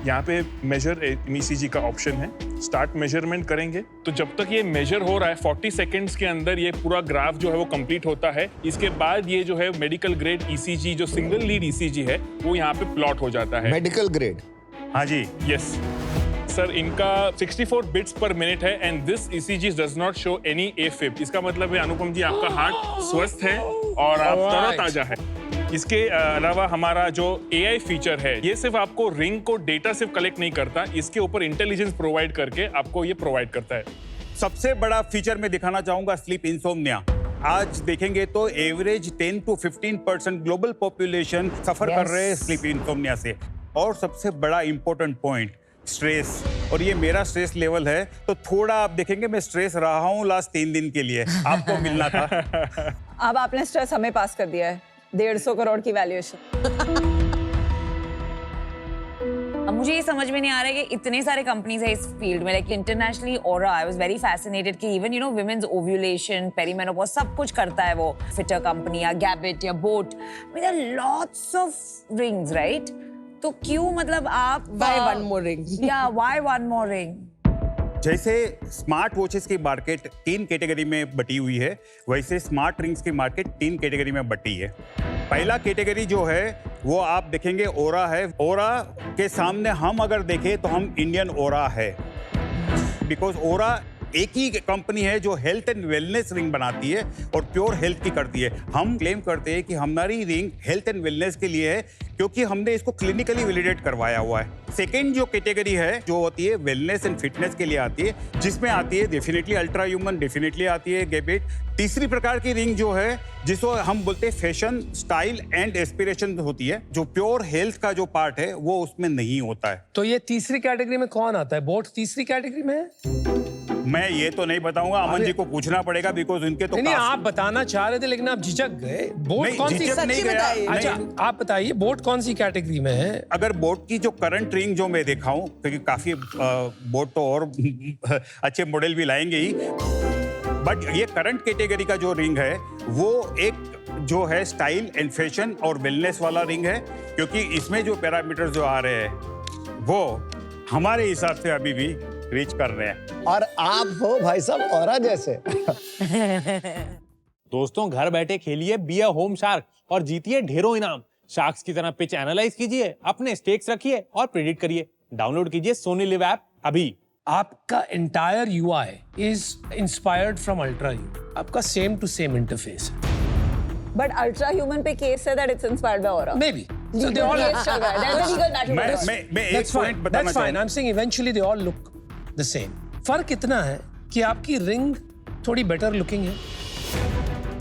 यहाँ पे मेजर ECG का ऑप्शन है, स्टार्ट मेजरमेंट करेंगे। तो जब तक ये मेजर हो रहा है 40 सेकेंड्स के अंदर ये पूरा ग्राफ जो है वो कंप्लीट होता है। इसके बाद ये जो है मेडिकल ग्रेड ECG, जो सिंगल लीड ECG है, वो यहाँ पे प्लॉट हो जाता है। Medical grade? हाँ जी, यस सर, इनका 64 बिट्स पर मिनट है and this ECG does not show any AFib। इसका मतलब है अनुपम जी, आपका हार्ट स्वस्थ है और आप तरोताजा है। इसके अलावा हमारा जो AI फीचर है, ये सिर्फ आपको रिंग को डेटा सिर्फ कलेक्ट नहीं करता, इसके ऊपर इंटेलिजेंस प्रोवाइड करके आपको ये प्रोवाइड करता है। सबसे बड़ा फीचर मैं दिखाना चाहूंगा, स्लीप इंसोम्निया। आज देखेंगे तो एवरेज 10 to 15% ग्लोबल पॉपुलेशन सफर कर रहे हैं स्लीप इंसोम्निया से। और सबसे बड़ा इंपॉर्टेंट पॉइंट, स्ट्रेस। और ये मेरा स्ट्रेस लेवल है, तो थोड़ा आप देखेंगे मैं स्ट्रेस रहा हूँ लास्ट 3 दिन के लिए, आपको मिलना था। अब आपने स्ट्रेस हमें पास कर दिया है, 150 करोड़ की वैल्यूएशन। मुझे ये समझ में नहीं आ रहा है कि इतने सारे कंपनीज है इस फील्ड में, like internationally Aura, I was very fascinated कि इवन वुमेन्स ओव्यूलेशन, पेरीमेनोपॉज, सब कुछ करता है वो। फिटर कंपनी या गैबिट या boat, there are lots of rings, right? तो क्यों, मतलब आप Why one more ring? या व्हाई वन मोर रिंग? जैसे स्मार्ट वॉचेस की मार्केट 3 कैटेगरी में बटी हुई है, वैसे स्मार्ट रिंग्स की मार्केट 3 कैटेगरी में बटी है। पहला कैटेगरी जो है वो आप देखेंगे ओरा है। ओरा के सामने हम अगर देखें तो हम इंडियन ओरा है, बिकॉज ओरा एक ही कंपनी है जो हेल्थ एंड वेलनेस रिंग बनाती है और प्योर हेल्थ की करती है। हम क्लेम करते हैं कि हमारी रिंग हेल्थ एंड वेलनेस के लिए है, क्योंकि हमने इसको क्लिनिकली वैलिडेट करवाया हुआ है। सेकेंड जो कैटेगरी है, जो होती है वेलनेस एंड फिटनेस के लिए आती है, जिसमें आती है डेफिनेटली अल्ट्रा ह्यूमन, डेफिनेटली आती है गैबिट। तीसरी प्रकार की रिंग जो है, जिसको हम बोलते हैं फैशन, स्टाइल एंड एस्पिरेशन होती है, जो प्योर हेल्थ का जो पार्ट है वो उसमें नहीं होता है। तो ये तीसरी कैटेगरी में कौन आता है? बोट तीसरी कैटेगरी में है? मैं ये तो नहीं बताऊंगा, अमन जी को पूछना पड़ेगा, बिकॉज उनके तो नहीं, आप बताना चाह रहे थे लेकिन आप झिझक गए। बोट नहीं, कौन सी? झिझक नहीं गया। अच्छा, आप बताइए बोट कौन सी कैटेगरी में है? अगर बोट की जो करंट रिंग जो मैं देखा हूं, क्योंकि काफी बोट तो और अच्छे मॉडल भी लाएंगे ही, बट ये करंट कैटेगरी का जो रिंग है वो एक जो है स्टाइल एंड फैशन और वेलनेस वाला रिंग है, क्योंकि इसमें जो पैरामीटर्स जो आ रहे हैं वो हमारे हिसाब से अभी भी रीच कर रहे हैं। और आप हो भाई साहब औरा जैसे। दोस्तों, घर बैठे खेलिए बी अ होम शार्क और जीतिए ढेरों इनाम। शार्क्स की तरह पिच एनालाइज कीजिए, अपने स्टेक्स रखिए और प्रेडिक्ट करिए। डाउनलोड कीजिए सोनी लिव ऐप अभी। आपका entire UI is inspired from Ultra U. आपका सेम टू सेम इंटरफेस है। But Ultra Human पे केस है that it's inspired by Aura. Maybe. So they all Case चल रहा है. There's a legal battle. मैं एक That's पॉइंट fine. बताना That's fine. चाहूंगा। I'm saying eventually they all look the same. फर्क इतना है कि आपकी रिंग थोड़ी बेटर लुकिंग है।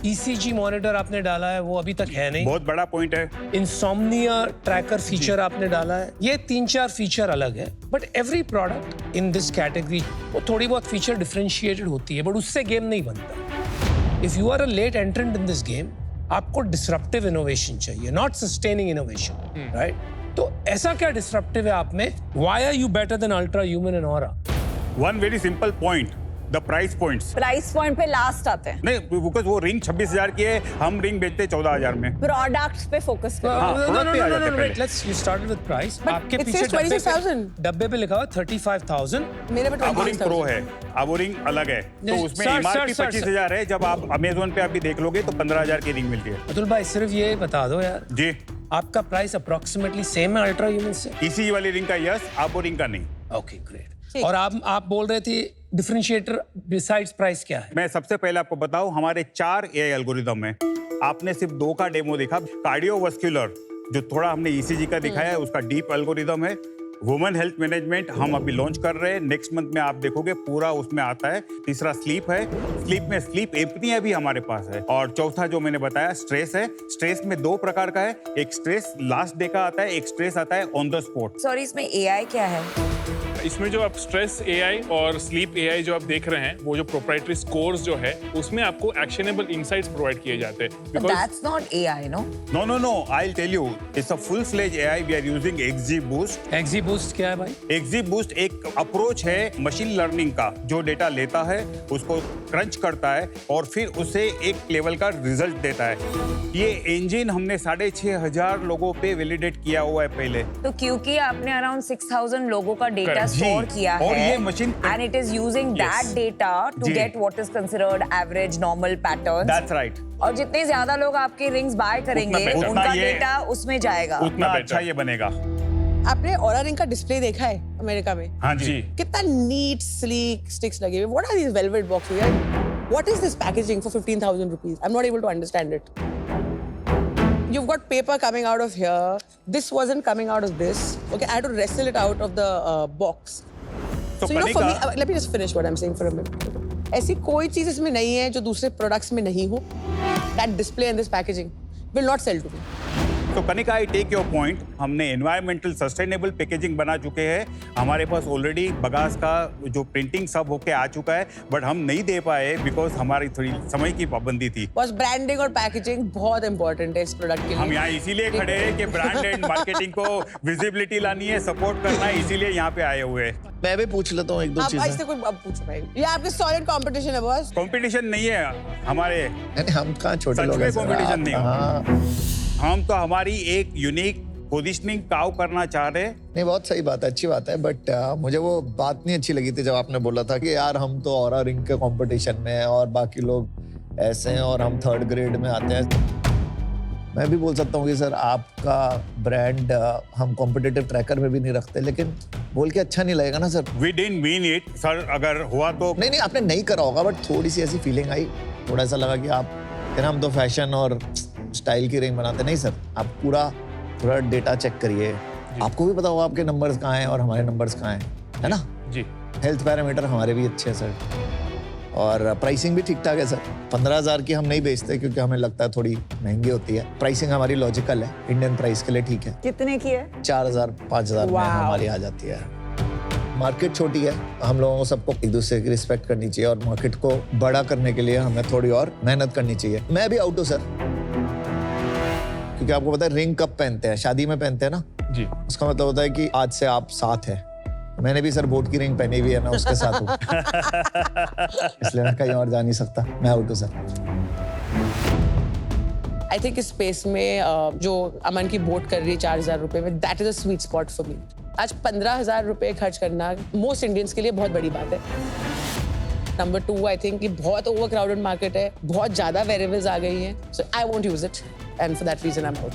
ECG मॉनिटर आपने डाला है, वो अभी तक है नहीं। बहुत बड़ा पॉइंट है। इंसोम्निया ट्रैकर फीचर आपने डाला है। ये 3-4 फीचर अलग है, but every product in this category वो थोड़ी बहुत फीचर डिफरेंशिएटेड होती है, बट उससे गेम नहीं बनता। If you are a late entrant in this game, आपको डिसरप्टिव इनोवेशन चाहिए, नॉट सस्टेनिंग इनोवेशन, राइट? तो ऐसा क्या डिस्ट्रप्टिव है आप में? Why are you better than Ultra Human and Aura? One very simple point, the price points. Price point पे last आते हैं, नहीं, बिकॉज वो रिंग 26,000 की है, हम रिंग बेचते हैं 14,000 में। प्रोडक्ट्स पे फोकस करें। हाँ, product पे आ जाते हैं पहले। Let's you started with price. But आपके it पीछे says 26,000. डब्बे पे लिखा हुआ 35,000. मेरे पे Aboring 26,000 Pro है, Aboring अलग है, तो नहीं, उसमें sir, MRP sir, 25,000 है। जब आप Amazon पे अभी देख लोगे तो 15,000 की रिंग मिलती है। अतुल भाई सिर्फ ये बता दो यार, जी, आपका प्राइस अप्रोक्सीमेटली सेम है अल्ट्रा ह्यूमन से? इसी वाली रिंग का यस, Aboring का नहीं। Okay great. और आप बोल रहे थे डिफरेंशिएटर बिसाइड्स प्राइस क्या है? मैं सबसे पहले आपको बताऊं, हमारे 4 AI एल्गोरिदम है। आपने सिर्फ 2 का डेमो देखा। कार्डियोवास्कुलर जो थोड़ा हमने ECG का दिखाया है, उसका डीप एल्गोरिदम है। वुमेन हेल्थ मैनेजमेंट हम अभी लॉन्च कर रहे हैं, नेक्स्ट मंथ में आप देखोगे पूरा उसमें आता है। तीसरा स्लीप है, स्लीप में स्लीप एपनिया भी हमारे पास है। और चौथा जो मैंने बताया स्ट्रेस है। स्ट्रेस में 2 प्रकार का है, एक स्ट्रेस लास्ट डे का आता है, एक स्ट्रेस आता है ऑन द स्पॉट। सॉरी, इसमें AI क्या है? इसमें जो आप स्ट्रेस AI और स्लीप AI जो आप देख रहे हैं, वो जो प्रोप्राइटरी स्कोर्स जो है, उसमें आपको एक्शनेबल इनसाइट्स प्रोवाइड किए जाते हैं। But Because that's not AI, no? No, I'll tell you, it's a full-fledged AI. We are using XGBoost. XGBoost क्या है भाई? XGBoost एक अप्रोच है मशीन लर्निंग का, जो डेटा लेता है, उसको क्रंच करता है और फिर उसे एक लेवल का रिजल्ट देता है। ये इंजन हमने 6,500 लोगों पे वैलिडेट किया हुआ है पहले। तो क्योंकि आपने अराउंड 6,000 लोगों का डेटा Correct. स्टोर जी, किया और है, ये machine and it is using that data to जी। get what is considered average normal patterns. That's right. और जितने ज्यादा लोग आपकी रिंग्स बाय करेंगे, उतना उनका ये- डेटा उसमें जाएगा। उतना अच्छा ये बनेगा। आपने ऑरा रिंग का डिस्प्ले देखा है अमेरिका में? हाँ जी। कितना नीट स्लीक स्टिक्स लगे हुए। What are these velvet boxes यार? What is this packaging for 15,000 rupees? I'm not able to understand it. You've got paper coming out of here. This wasn't coming out of this. Okay, I had to wrestle it out of the box. तो So you know, for me, Kanika- let me just finish what I'm saying for a minute. ऐसी कोई चीज इसमें नहीं है जो दूसरे products में नहीं हो. That display and this packaging will not sell to me. तो Kanika, I take your point. हमने एनवायरमेंटल सस्टेनेबल पैकेजिंग बना चुके हैं। हमारे पास ऑलरेडी बगास का जो प्रिंटिंग सब होके आ चुका है, बट हम नहीं दे पाए बिकॉज हमारी थोड़ी समय की पाबंदी थी। बस ब्रांडिंग और पैकेजिंग बहुत इंपॉर्टेंट है इस प्रोडक्ट के लिए। हम यहाँ इसीलिए खड़े हैं कि ब्रांड एंड मार्केटिंग को विजिबिलिटी लानी है, सपोर्ट करना है, इसीलिए यहाँ पे आए हुए हैं। मैं भी पूछ लेता हूँ एक दो अब चीजें। इससे कोई अब पूछो भाई। ये आपके सॉलिड कंपटीशन है बॉस। कंपटीशन नहीं है हमारे, नहीं, हम कहाँ छोटे सच लोग में हैं सर, कंपटीशन आप- नहीं हो। हाँ। हम तो हमारी एक यूनिक पोजीशनिंग काउ करना चाह रहे हैं। नहीं, बहुत सही बात है, अच्छी बात है, बट मुझे वो बात नहीं अच्छी लगी थी जब आपने बोला था कि यार हम तो ऑरा रिंग के कंपटीशन में हैं और बाकी लोग ऐसे हैं और हम 3rd ग्रेड में आते हैं। मैं भी बोल सकता हूँ कि सर आपका ब्रांड हम कॉम्पिटिटिव ट्रैकर में भी नहीं रखते, लेकिन बोल के अच्छा नहीं लगेगा ना sir. We didn't mean it sir, अगर हुआ तो नहीं, आपने नहीं करा होगा, बट थोड़ी सी ऐसी फीलिंग आई, थोड़ा ऐसा लगा कि आप फिर हम तो फैशन और स्टाइल की रिंग बनाते नहीं सर। आप पूरा डेटा चेक करिए, आपको भी पता होगा आपके नंबर्स कहाँ हैं और हमारे नंबर्स कहाँ हैं, है ना? जी। हेल्थ पैरामीटर हमारे भी अच्छे हैं सर, और प्राइसिंग भी ठीक ठाक है सर। 15,000 की हम नहीं बेचते क्योंकि हमें लगता है थोड़ी महंगी होती है। प्राइसिंग हमारी लॉजिकल है, इंडियन प्राइस के लिए ठीक है। कितने की है? 4,000 5,000 में हमारी आ जाती है। मार्केट छोटी है, हम लोगों को सबको एक दूसरे की रिस्पेक्ट करनी चाहिए और मार्केट को बड़ा करने के लिए हमें थोड़ी और मेहनत करनी चाहिए। मैं भी आउट हूँ सर, क्योंकि आपको पता है रिंग कब पहनते हैं, शादी में पहनते हैं ना जी। उसका मतलब होता है कि आज से आप साथ हैं। मैंने भी सर बोट की रिंग पहनी हुई है, मैं उसके साथ हूँ इसलिए मैं कहीं और जा नहीं सकता। मैं आउट हूँ सर। आई थिंक इस स्पेस में जो अमन की बोट कर रही है 4,000 रुपए में, that is a sweet spot for me. आज 15,000 रुपए खर्च करना मोस्ट इंडियंस के लिए बहुत बड़ी बात है। नंबर 2, आई थिंक कि बहुत ओवर क्राउडेड मार्केट है, बहुत ज्यादा वेरिएबल्स आ गई हैं, so I won't use it and for that reason I am out.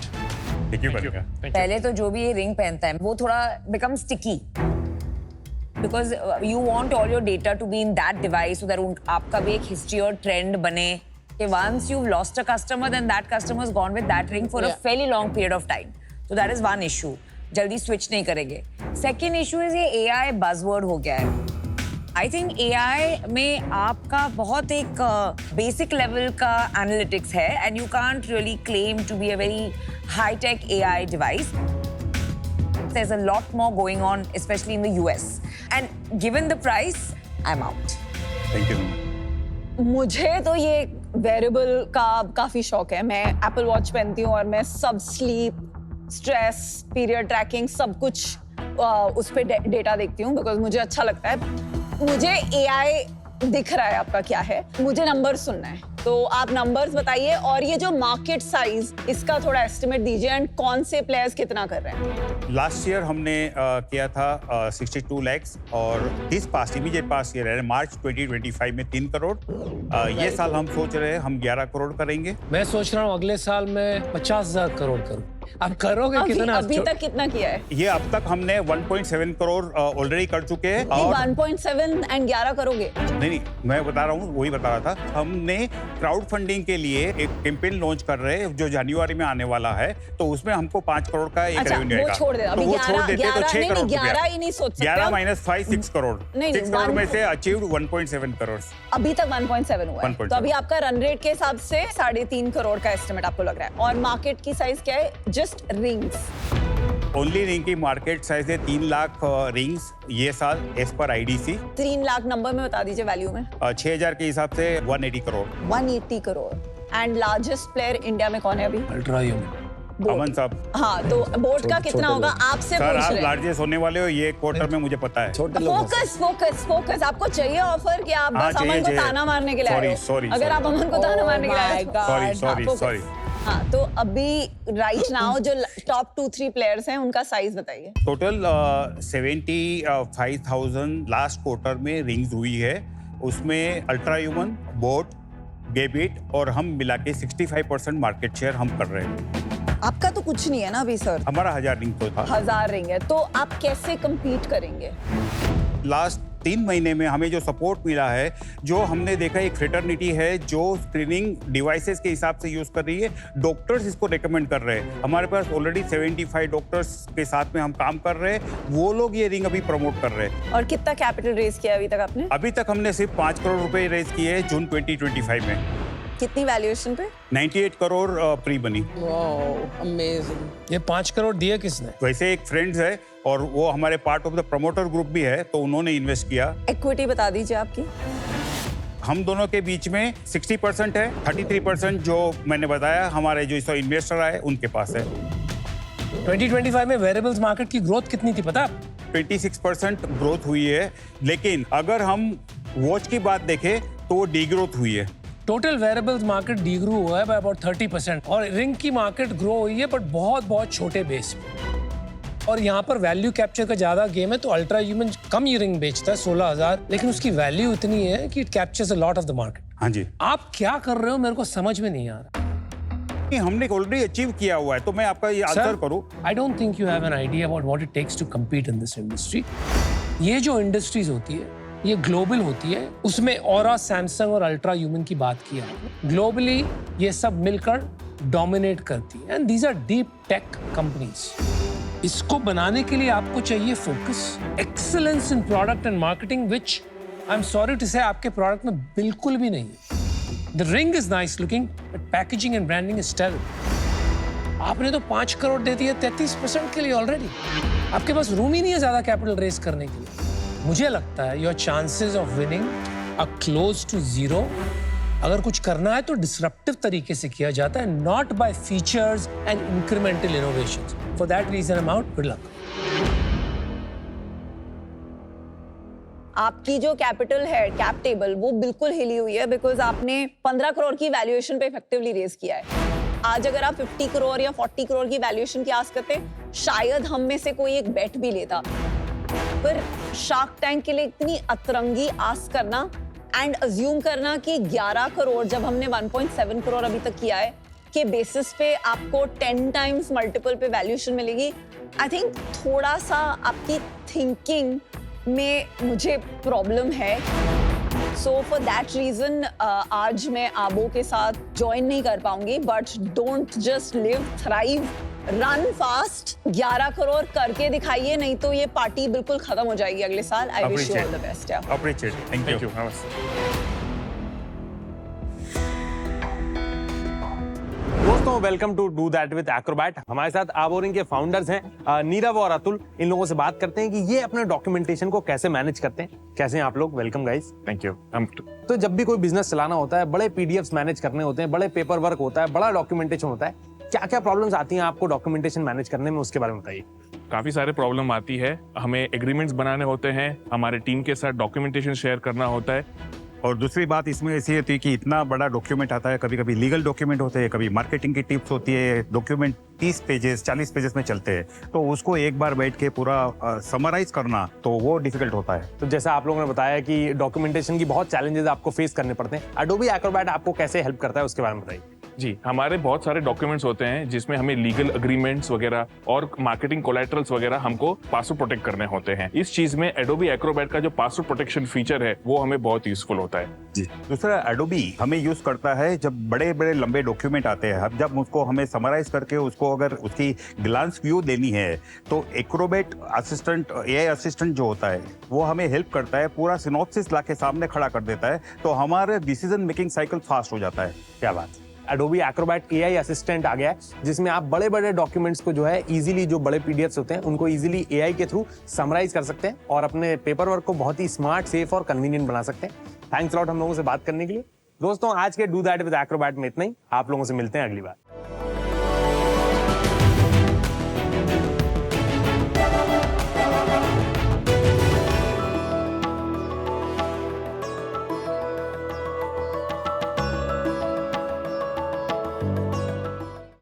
Thank you, Kanika. पहले तो जो भी ये रिंग पहनता है वो थोड़ा become sticky, because you want all your data to be in that device, so that आपका भी एक हिस्ट्री और ट्रेंड बने कि once you lost a customer then that customer is gone with that ring for a fairly long period of time. So that is one issue, जल्दी switch नहीं करेंगे। Second issue is ये AI buzzword हो गया है। I think AI में आपका बहुत एक बेसिक लेवल का एनालिटिक्स है and you can't really claim to be a very high tech AI device. There's a lot more going on, especially in the US. And given the price, I'm out. Thank you. मुझे तो ये variable का काफी शौक है। मैं Apple watch पहनती हूँ और मैं सब स्लीप स्ट्रेस, पीरियड ट्रैकिंग, सब कुछ उस पे डेटा देखती हूँ बिकॉज मुझे अच्छा लगता है। मुझे एआई दिख रहा है आपका क्या है, मुझे नंबर सुनना है, तो आप नंबर्स बताइए और ये जो मार्केट साइज इसका थोड़ा एस्टिमेट दीजिए एंड कौन से प्लेयर्स कितना कर रहे हैं। लास्ट ईयर हमने किया था 62 lakhs और this past immediate past year है मार्च 2025 में 3 करोड़। ये साल हम सोच रहे हैं हम 11 करोड़ करेंगे। मैं सोच रहा हूँ अगले साल में 50,000 करोड़ करूँ। आप करोगे कितना? अभी तक कितना किया है? ये अब तक हमने 1.7 करोड़ ऑलरेडी कर चुके हैं। और 1.7 एंड 11 करोगे? नहीं, मैं बता रहा हूँ, वही बता रहा था। हमने क्राउड फंडिंग के लिए एक कैंपेन लॉन्च कर रहे हैं जो जनवरी में आने वाला है, तो उसमें हमको 5 करोड़ का एक रेवेन्यू आएगा। वो छोड़ दे, अभी तो वो छोड़ देते तो 6 करोड़ 11 ही नहीं सोच सकते। 11 माइनस 5 6 करोड़। नहीं, 6 करोड़ में से अचीव्ड 1.7 करोड़। अभी तक 1.7 हुआ है, तो अभी आपका रन रेट के हिसाब से 3.5 करोड़ का एस्टिमेट आपको लग रहा है। और मार्केट की साइज क्या है? Just rings. ओनली रिंग की मार्केट साइज है 3 लाख रिंग्स ये साल as per IDC. 3 lakh number में बता दीजिए वैल्यू में। 6000 के हिसाब से 180 crore. 180 crore. And largest player India में कौन है अभी? Ultra human. अमन साहब। हाँ, तो बोर्ड का कितना होगा आपसे सर, पूछ आप रहे हैं। लार्जेस्ट होने वाले हो ये क्वार्टर में, मुझे पता है। Focus focus focus. आपको चाहिए ऑफर कि आप बस अमन को ताना मारने के लिए आए हो? अगर आप अमन को ताना मारने के लिए आए हो, सॉरी। हाँ, तो अभी राइट नाउ जो टॉप 2-3 प्लेयर्स हैं उनका साइज बताइए। टोटल 75,000 लास्ट क्वार्टर में रिंग्स हुई है। उसमें अल्ट्रा ह्यूमन, बोट, गेबिट और हम मिला के 65% मार्केट शेयर हम कर रहे हैं। आपका तो कुछ नहीं है ना अभी सर? हमारा 1000 रिंग तो था। 1000 रिंग है, तो आप कैसे कम्पीट करेंगे? लास्ट 3 महीने में हमें जो सपोर्ट मिला है, जो हमने देखा एक फ्रेटर्निटी है जो स्क्रीनिंग डिवाइसेस के हिसाब से यूज कर रही है। डॉक्टर्स इसको रेकमेंड कर रहे हैं। हमारे पास ऑलरेडी 75 डॉक्टर्स के साथ में हम काम कर रहे हैं, वो लोग ये रिंग अभी प्रमोट कर रहे हैं। और कितना कैपिटल रेज किया अभी तक आपने? अभी तक हमने सिर्फ 5 करोड़ रुपए रेज किए हैं जून 2025 में। कितनी वैल्यूएशन पे? 98 करोड़ प्री बनी। अमेजिंग। ये 5 करोड़ दिए किसने? वैसे एक फ्रेंड्स है और वो हमारे part of the promoter group भी है, तो उन्होंने इन्वेस्ट किया। इक्विटी बता दीजिए आपकी। हम दोनों के बीच में 60% है, 33% जो मैंने बताया हमारे जो इस इन्वेस्टर आए उनके पास है। 2025 में वेरिएबल्स मार्केट की ग्रोथ कितनी थी पता? 26% ग्रोथ हुई है, लेकिन अगर हम वॉच की बात देखें तो वो डीग्रोथ हुई है। टोटल वेरिएबल्स मार्केट डीग्रो हुआ है बाय अबाउट 30% और रिंग की मार्केट ग्रो हुई है बट बहुत छोटे बेस पे। और यहाँ पर वैल्यू कैप्चर का ज्यादा गेम है, तो अल्ट्रा ह्यूमन कम ही रिंग बेचता है 16,000, लेकिन उसकी वैल्यू इतनी है कि it captures a lot of the market. हाँ जी। आप क्या कर रहे हो मेरे को समझ में नहीं आ रहा। हमने ऑलरेडी अचीव किया हुआ है, तो मैं आपका ये आंसर करूं। I don't think you have an idea about what it takes to compete in this industry. ये जो इंडस्ट्रीज होती है ये ग्लोबल होती है, उसमें ऑरा, सैमसंग और अल्ट्रा ह्यूमन की बात किया है। ग्लोबली ये सब मिलकर डोमिनेट करती है and these are deep tech companies. इसको बनाने के लिए आपको चाहिए focus, excellence in product and marketing, which I am sorry to say आपके प्रोडक्ट में बिल्कुल भी नहीं है। The ring is nice looking but packaging and branding is terrible. आपने तो 5 करोड़ दे दिए 33% के लिए ऑलरेडी। आपके पास रूम ही नहीं है ज्यादा कैपिटल रेज करने के लिए। मुझे लगता है your chances of winning are close to 0। अगर कुछ करना है तो डिसरप्टिव तरीके से किया जाता है, not by features and incremental innovations. For that reason I am out. Good luck. आपकी जो कैपिटल है, कैप टेबल, वो बिल्कुल हिली हुई है बिकॉज आपने 15 करोड़ की वैल्यूएशन पे इफेक्टिवली रेज किया है। आज अगर आप 50 करोड़ या 40 करोड़ की वैल्यूएशन की आस करते, शायद हम में से कोई एक बेट भी लेता। पर शार्क टैंक के लिए इतनी अतरंगी आस करना एंड अज्यूम करना कि 11 करोड़ जब हमने 1.7 करोड़ अभी तक किया है के बेसिस पे आपको 10 टाइम्स मल्टीपल पे वैल्यूएशन मिलेगी, आई थिंक थोड़ा सा आपकी थिंकिंग में मुझे प्रॉब्लम है। सो फॉर दैट रीजन आज मैं आबो के साथ ज्वाइन नहीं कर पाऊंगी, but don't just live, thrive, run fast. 11 crore करके दिखाइए, नहीं तो ये पार्टी बिल्कुल खत्म हो जाएगी अगले साल। I wish you all the best. Appreciate. Thank you. दोस्तों welcome to do that with Acrobat. हमारे साथ आबोरिंग के फाउंडर्स हैं नीरव और अतुल। इन लोगों से बात करते हैं कि ये अपने डॉक्यूमेंटेशन को कैसे मैनेज करते हैं। कैसे हैं आप लोग? Welcome guys. Thank you. तो जब भी कोई बिजनेस चलाना होता है, बड़े पीडीएफ्स मैनेज करने होते हैं, बड़े पेपर वर्क होता है, बड़ा डॉक्यूमेंटेशन होता है। क्या क्या प्रॉब्लम्स आती हैं आपको डॉक्यूमेंटेशन मैनेज करने में, उसके बारे में बताइए। काफी सारे प्रॉब्लम आती है, हमें एग्रीमेंट्स बनाने होते हैं, हमारे टीम के साथ डॉक्यूमेंटेशन शेयर करना होता है। और दूसरी बात इसमें ऐसी होती है कि इतना बड़ा डॉक्यूमेंट आता है, कभी कभी लीगल डॉक्यूमेंट होते हैं, कभी मार्केटिंग की टिप्स होती है, डॉक्यूमेंट 30 पेजेस 40 पेजेस में चलते हैं, तो उसको एक बार बैठ के पूरा समराइज करना तो वो डिफिकल्ट होता है। तो जैसा आप लोगों ने बताया कि डॉक्यूमेंटेशन की बहुत चैलेंजेस आपको फेस करने पड़ते हैं, एडोबी एक्रोबैट आपको कैसे हेल्प करता है उसके बारे में बताइए। जी, हमारे बहुत सारे डॉक्यूमेंट्स होते हैं जिसमें हमें लीगल एग्रीमेंट्स वगैरह और मार्केटिंग कोलैटरल्स वगैरह हमको पासवर्ड प्रोटेक्ट करने होते हैं। इस चीज में एडोबी एक्रोबैट का जो पासवर्ड प्रोटेक्शन फीचर है वो हमें बहुत यूजफुल होता है। जी, दूसरा एडोबी हमें यूज करता है जब बड़े बड़े लंबे डॉक्यूमेंट आते हैं, जब उसको हमें समराइज करके उसको अगर उसकी ग्लांस व्यू देनी है तो एक्रोबैट असिस्टेंट, एआई असिस्टेंट जो होता है वो हमें हेल्प करता है, पूरा सिनॉप्सिस ला के सामने खड़ा कर देता है, तो हमारे डिसीजन मेकिंग साइकिल फास्ट हो जाता है। क्या बात। एडोबी एक्रोबैट एआई असिस्टेंट आ गया है जिसमें आप बड़े बड़े डॉक्यूमेंट्स को जो है इजीली, जो बड़े पीडीएफ्स होते हैं उनको इजीली एआई के थ्रू समराइज कर सकते हैं और अपने पेपर वर्क को बहुत ही स्मार्ट, सेफ और कन्वीनियंट बना सकते हैं। थैंक्स लॉट हम लोगों से बात करने के लिए। दोस्तों, आज के डू दैट विद एक्रोबैट में इतना ही। आप लोगों से मिलते हैं अगली बार।